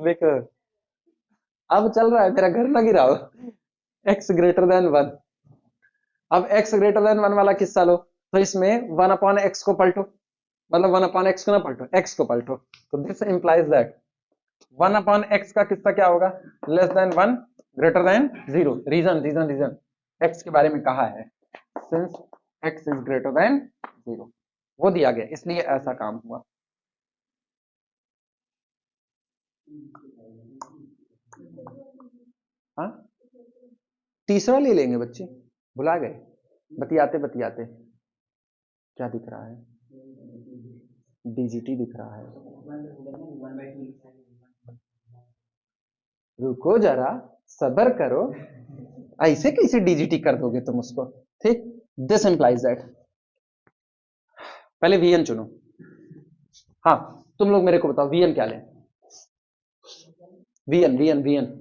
लिखो। अब चल रहा है, मेरा घर ना गिराओ। x greater than 1। अब x ग्रेटर देन 1 वाला किस्सा लो, तो इसमें 1 अपॉन x को पलटो, मतलब 1 अपॉन x को ना पलटो, x को पलटो, तो this implies that 1 upon x का किस्सा क्या होगा, less than 1 greater than 0। Reason reason reason x के बारे में कहा है, since x is greater than 0 वो दिया गया, इसलिए ऐसा काम हुआ। हाँ, तीसरा ले लेंगे बच्चे, भुला गए बतियाते बतियाते। क्या दिख रहा है, डीजीटी दिख रहा है। रुको जरा, सब्र करो, ऐसे कैसे डीजीटी कर दोगे तुम उसको। ठीक, दिस इंप्लाइज दैट, पहले वीएन चुनो। हाँ, तुम लोग मेरे को बताओ वीएन क्या लें, v n v n v n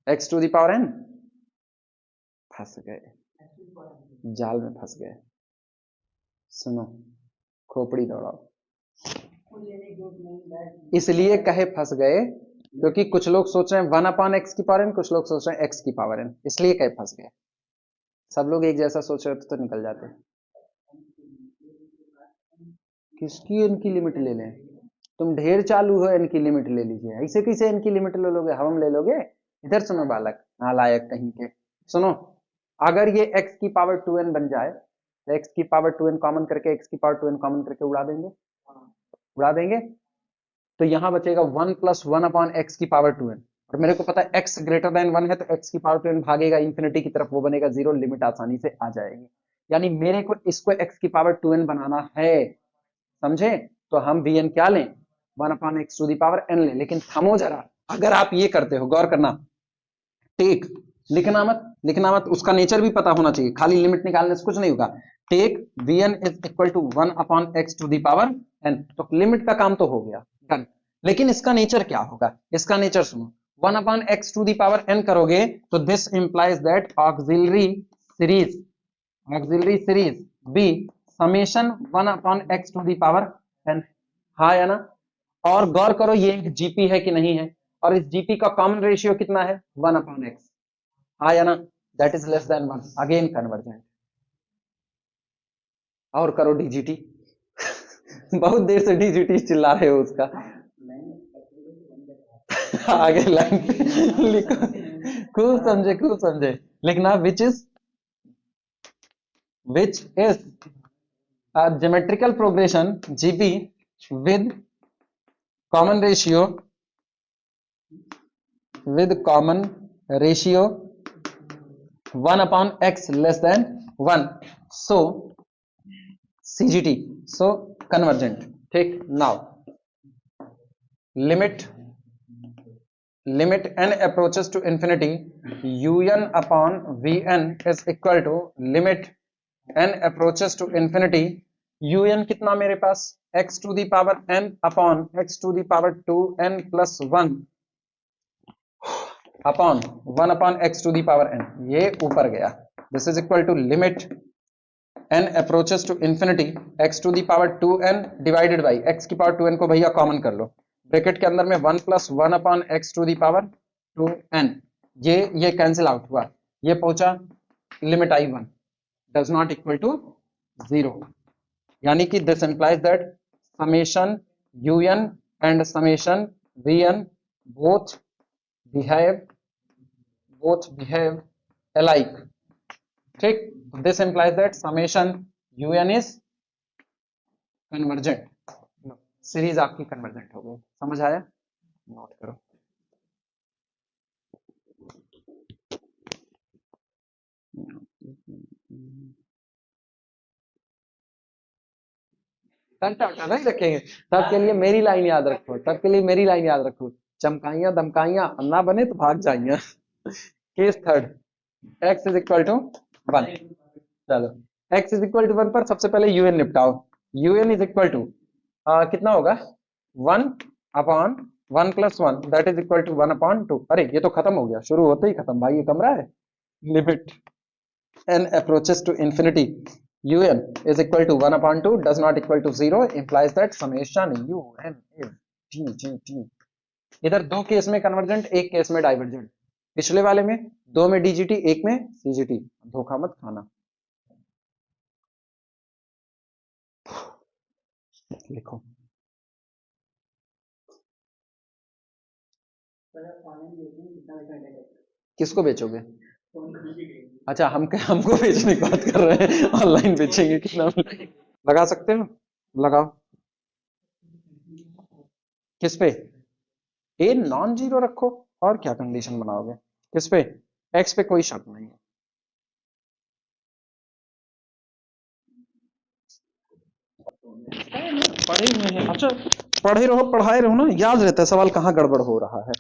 x to the power n। फंस गए, जाल में फंस गए। सुनो, खोपड़ी दौड़ाओ। इसलिए कहे फंस गए क्योंकि कुछ लोग सोच रहे हैं 1 अपॉन एक्स की पावर n, कुछ लोग सोच रहे हैं x की पावर n, इसलिए कहे फंस गए। सब लोग एक जैसा सोच रहे होते तो निकल जाते। किसकी n की लिमिट ले लें, तुम ढेर चालू हो, n की लिमिट ले लीजिए, ऐसे कैसे n की लिमिट ले लोगे, हम ले लोगे। इधर सुनो बालक नालायक कहीं के, सुनो, अगर ये x की पावर 2n बन जाए तो x की पावर 2n कॉमन करके x की पावर 2n कॉमन करके उड़ा देंगे, उड़ा देंगे, तो यहां बचेगा 1 प्लस 1 अपॉन एक्स की पावर 2n, और मेरे को पता है x ग्रेटर देन 1 है तो x की पावर 2n भागेगा इंफिनिटी की तरफ, वो बनेगा 0, लिमिट आसानी से आ जाएगी। यानी मेरे को इसको x की पावर 2n बनाना है, समझे, तो हम vn क्या लें, 1 upon x to the power n लें। लेकिन थमो जरा, अगर आप ये करते हो, गौर करना, टेक, लिखना मत, लिखना मत, उसका नेचर भी पता होना चाहिए, खाली लिमिट निकालने से कुछ नहीं होगा। Take vn is equal to 1 upon x to the power n, तो लिमिट का काम तो हो गया, डन। लेकिन इसका नेचर क्या होगा, इसका नेचर सुनो, 1 upon x to the power n करोगे तो this implies that auxiliary series B summation 1 upon x to the power n। हाँ या ना, और गौर करो ये एक जीपी है कि नहीं है, और इस जीपी का कॉमन रेशियो कितना है, 1 अपॉन एक्स। हाँ या ना, that is less than 1, again convergent. और करो डीजीटी बहुत देर से डीजीटी चिल्ला रहे हो उसका। आगे लाइन लिखो, खूब समझे लिखना, which is geometrical progression GP with common ratio 1/x less than 1, so CGT, so convergent. ठीक, now limit n approaches to infinity, un upon vn is equal to limit n approaches to infinity, un कितना मेरे पास x to the power n upon x to the power 2n plus 1 upon 1 upon x to the power n, ये ऊपर गया. This is equal to limit n approaches to infinity x to the power 2n divided by x की power 2n को भैया common कर लो, bracket के अंदर में 1 plus 1 upon x to the power 2n, ये कैंसिल आउट हुआ, ये पहुंचा limit I1 does not equal to 0, यानी कि this implies that summation un and summation vn both behave alike. ठीक, this implies that summation un is convergent. Series आपकी convergent हो गई. समझ आया? नोट करो. नहीं रखेंगे, तब के लिए मेरी लाइन याद रखो, चमकाइया दमकाइया अन्ना बने तो भाग जाइए. Case third, x is equal to 1. चलो, x इज इक्वल टू 1 पर सबसे पहले un निपटाओ. un इज इक्वल टू कितना होगा 1 upon 1 plus 1 that is equal to 1 upon 2. अरे ये तो खत्म हो गया, शुरू होते ही खत्म भाई, ये कमरा है. Limit n approaches to infinity un is equal to 1 upon 2 does not equal to 0 implies that summation un is dgt. इधर दो केस में कन्वर्जेंट, एक केस में डाइवर्जेंट. पिछले वाले में दो में dgt, एक में cgt. धोखा मत खाना. लिखो. किसको बेचोगे? अच्छा, हमको बेचने की बात कर रहे हैं, ऑनलाइन बेचेंगे कितना? लगा सकते हो, लगाओ. किस पे? ए नॉन जीरो रखो, और क्या कंडीशन बनाओगे? किस पे? एक्स पे कोई शर्त नहीं है. पढ़े हुए हैं. अच्छा, पढ़ाए रहो ना, याद रहता है सवाल कहाँ गड़बड़ हो रहा है.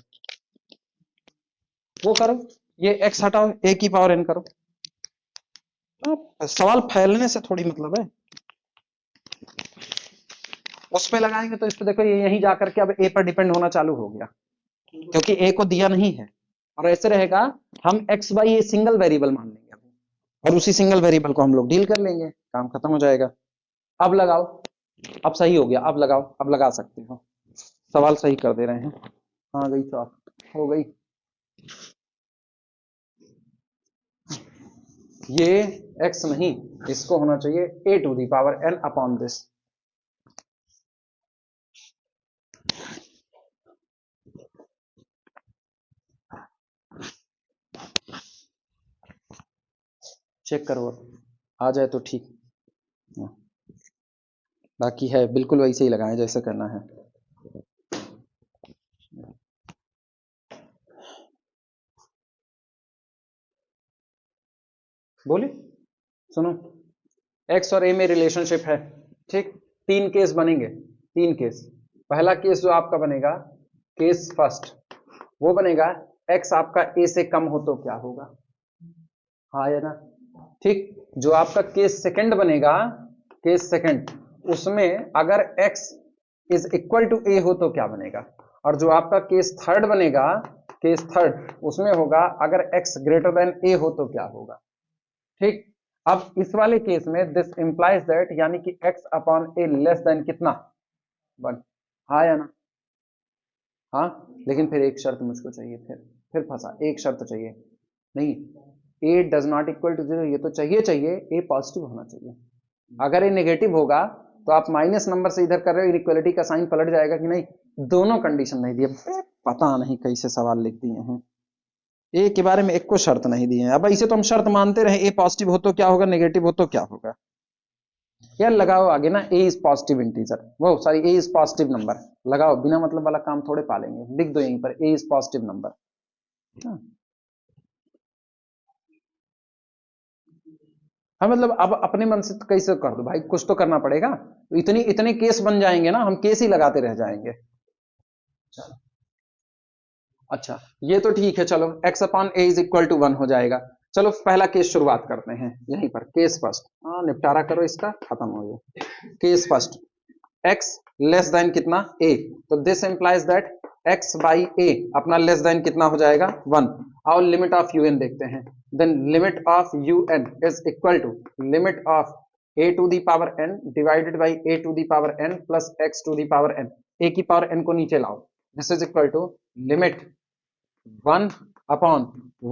वो करो, ये x हटाओ, a की पावर n करो. सवाल फैलने से थोड़ी मतलब है. उस पे लगाएंगे तो इस पे देखो, ये यहीं जाकर के अब a पर डिपेंड होना चालू हो गया, क्योंकि a को दिया नहीं है. और ऐसे रहेगा, हम x y ये सिंगल वेरिएबल मान लेंगे अभी, और उसी सिंगल वेरिएबल को हम लोग डील कर लेंगे, काम खत्म हो जाएगा. अब लगाओ, अब सही हो गया. अब लगाओ, अब लगा सकते हो. सवाल सही कर दे रहे हैं. हाँ गई, तो हो गई. ये x नहीं, इसको होना चाहिए a to the power n upon this. Check करो, आ जाए तो ठीक, बाकी है बिल्कुल वैसे ही लगाएं जैसे करना है. बोले सुनो, x और a में रिलेशनशिप है. ठीक, 3 केस बनेंगे, 3 केस. पहला केस जो आपका बनेगा, केस फर्स्ट, वो बनेगा x आपका a से कम हो तो क्या होगा. हाँ या ना? ठीक. जो आपका केस सेकंड बनेगा, केस सेकंड, उसमें अगर x is equal to a हो तो क्या बनेगा. और जो आपका केस थर्ड बनेगा, केस थर्ड, उसमें होगा अगर x ग्रेटर देन a हो तो क्या होगा. ठीक. अब इस वाले केस में दिस इंप्लाइज दैट, यानी कि x upon a less than कितना 1. हाँ या ना? हाँ, लेकिन फिर एक शर्त मुझको चाहिए, फिर फंसा. एक शर्त चाहिए. नहीं, a does not equal to 0, ये तो चाहिए a पॉजिटिव होना चाहिए. अगर ये नेगेटिव होगा तो आप माइनस नंबर से इधर कर रहे हो, इनइक्वालिटी का साइन पलट जाएगा कि नहीं. दोनों कंडीशन नहीं दिए, पता नहीं कैसे सवाल लिख दिए हैं. ए के बारे में एक को शर्त नहीं दी है. अब इसे तो हम शर्त मानते रहे, ए पॉजिटिव हो तो क्या होगा, नेगेटिव हो तो क्या होगा. यार लगाओ आगे ना, ए इज पॉजिटिव इंटीजर, वो sorry A is positive number, लगाओ, बिना मतलब वाला काम थोड़े पालेंगे, लिख दो यहीं पर ए इज पॉजिटिव नंबर। हाँ मतलब अब अपने मन से तो कैसे कर दो भाई, कुछ तो करना पड़ेगा, तो इतनी इतने केस बन जाएंगे ना, हम केस ही लगाते रह जाएंगे। चलो अच्छा ये तो ठीक है, चलो x upon a is equal to 1 हो जाएगा। चलो पहला केस शुरुआत करते हैं यहीं पर, केस फर्स्ट, हाँ निपटारा करो इसका, खत्म हो गया। Case first, x less than कितना a, तो this implies that x by a अपना लेस देन कितना हो जाएगा 1। और लिमिट ऑफ un देखते हैं, then limit of un is equal to limit of a to the power n divided by a to the power n plus x to the power n, a की power n को नीचे लाओ, this is equal to limit 1 upon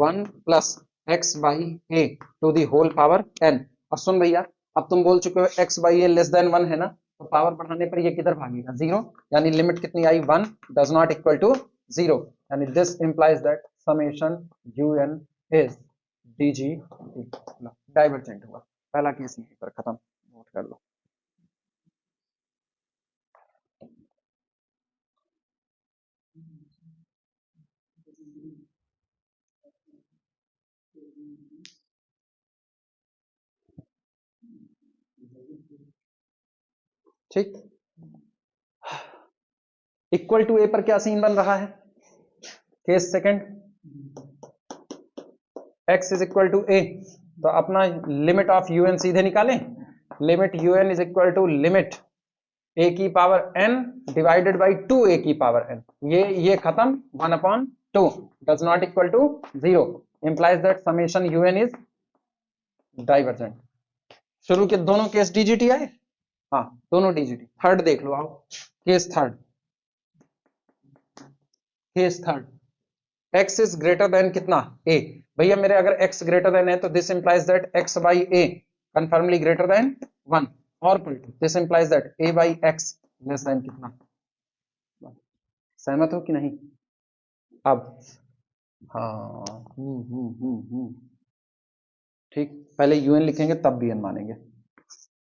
1 plus x by a to the whole power n। और सुन भैया, अब तुम बोल चुके हो x by A less than 1 है ना, तो पावर बढ़ाने पर ये किधर भागेगा, जीरो, यानी लिमिट कितनी आई 1 डज नॉट इक्वल टू 0, यानी this implies that summation un is dg, divergent हुआ, पहला केस यहीं पर खत्म, नोट कर लो। ठीक, इक्वल टू ए पर क्या सीन बन रहा है, case second, x is equal to a, तो अपना लिमिट ऑफ un सीधे निकालें, limit un is equal to limit a की power n divided by 2a की पावर n, ये खत्म, 1 upon 2 does not equal to 0, implies that summation un is divergent. शुरू के दोनों केस डीजीटी आए, हाँ दोनों डीजीटी। थर्ड देख लो आओ, case third, case third, x is greater than कितना a, भैया मेरे अगर x ग्रेटर देन है तो this implies that x by a confirmly greater than 1, और पलटो, this implies that a by x less than कितना, सहमत हो कि नहीं। अब हाँ ठीक, पहले un लिखेंगे तब bn मानेंगे।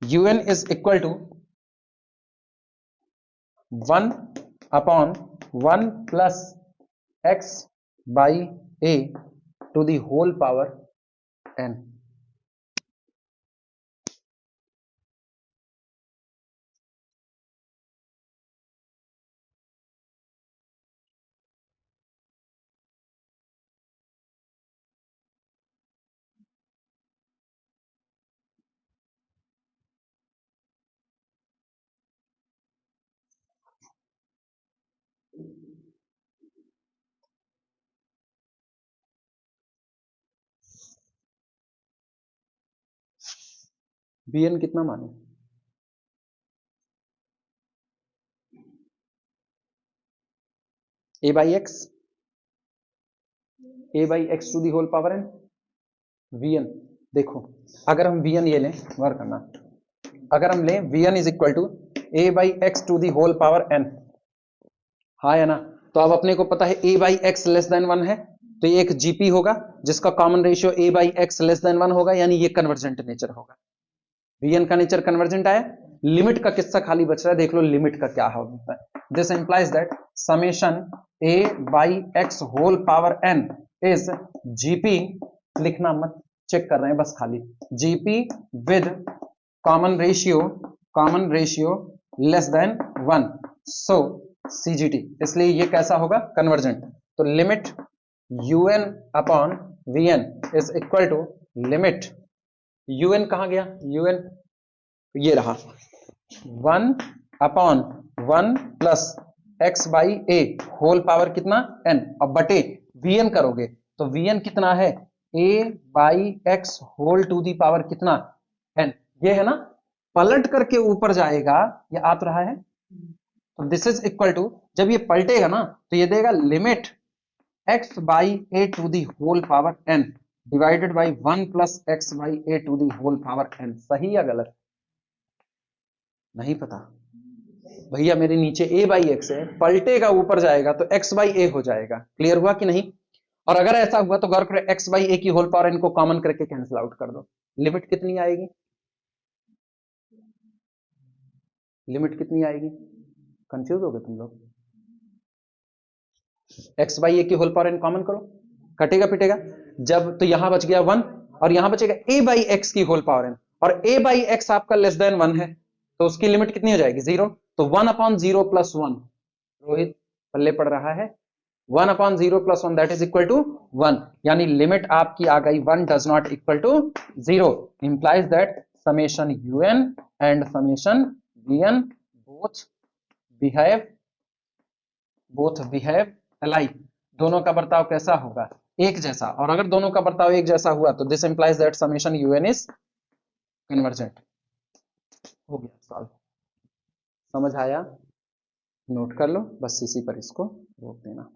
un is equal to 1 upon 1 plus x by a to the whole power n। bn कितना माने, a by x to the whole power n, vn, देखो अगर हम vn ये लें, गौर करना, अगर हम लें vn is equal to a by x to the whole power n, हाँ है ना, तो अब अपने को पता है a by x less than 1 है, तो ये एक जीपी होगा जिसका common ratio a by x less than 1 होगा, यानी ये कन्वर्जेंट नेचर होगा, vn का नेचर कन्वर्जेंट आया। लिमिट का किस्सा खाली बच रहा है, देख लो लिमिट का क्या होता है, this implies that summation a by x whole power n is GP, लिखना मत, चेक कर रहे हैं बस खाली, GP with common ratio less than 1, so CGT, इसलिए ये कैसा होगा, कन्वर्जेंट। तो limit un upon vn is equal to limit, un कहां गया, un ये रहा 1 upon 1 plus x by a whole power कितना n, अब बटे vn करोगे तो vn कितना है, a by x whole to the power कितना n, ये है ना, पलट करके ऊपर जाएगा, ये आ तो रहा है, तो दिस इज इक्वल टू, जब ये पलटेगा ना तो ये देगा limit x by a to the whole power n divided by 1 plus x by a to the whole power n, सही या गलत, नहीं पता भैया, मेरे नीचे a बाई एक्स है, पलटेगा ऊपर जाएगा तो x बाई a हो जाएगा, क्लियर हुआ कि नहीं। और अगर ऐसा हुआ तो गौर करो x बाई a की होल पावर n को कॉमन करके कैंसिल आउट कर दो, लिमिट कितनी आएगी, लिमिट कितनी आएगी? कंफ्यूज हो गए तुम लोग? एक्स बाई ए की होल पावर एन कॉमन करो, कटेगा पिटेगा जब, तो यहां बच गया 1 और यहां बचेगा ए बाई एक्स की होल पावर एन, और ए बाई एक्स आपका लेस देन 1 है तो उसकी लिमिट कितनी हो जाएगी? 0। तो 1/0 प्लस 1, रोहित पल्ले पड़ रहा है, 1/0 plus 1 that is equal to 1, यानी लिमिट आपकी आ गई 1 does not equal to 0, implies that summation un and summation vn both behave alike, दोनों का बर्ताव कैसा होगा? एक जैसा, और अगर दोनों का बर्ताव एक जैसा हुआ तो this implies that summation un is convergent. हो गया सॉल्व, समझ आया? नोट कर लो, बस इसी पर इसको रोक देना।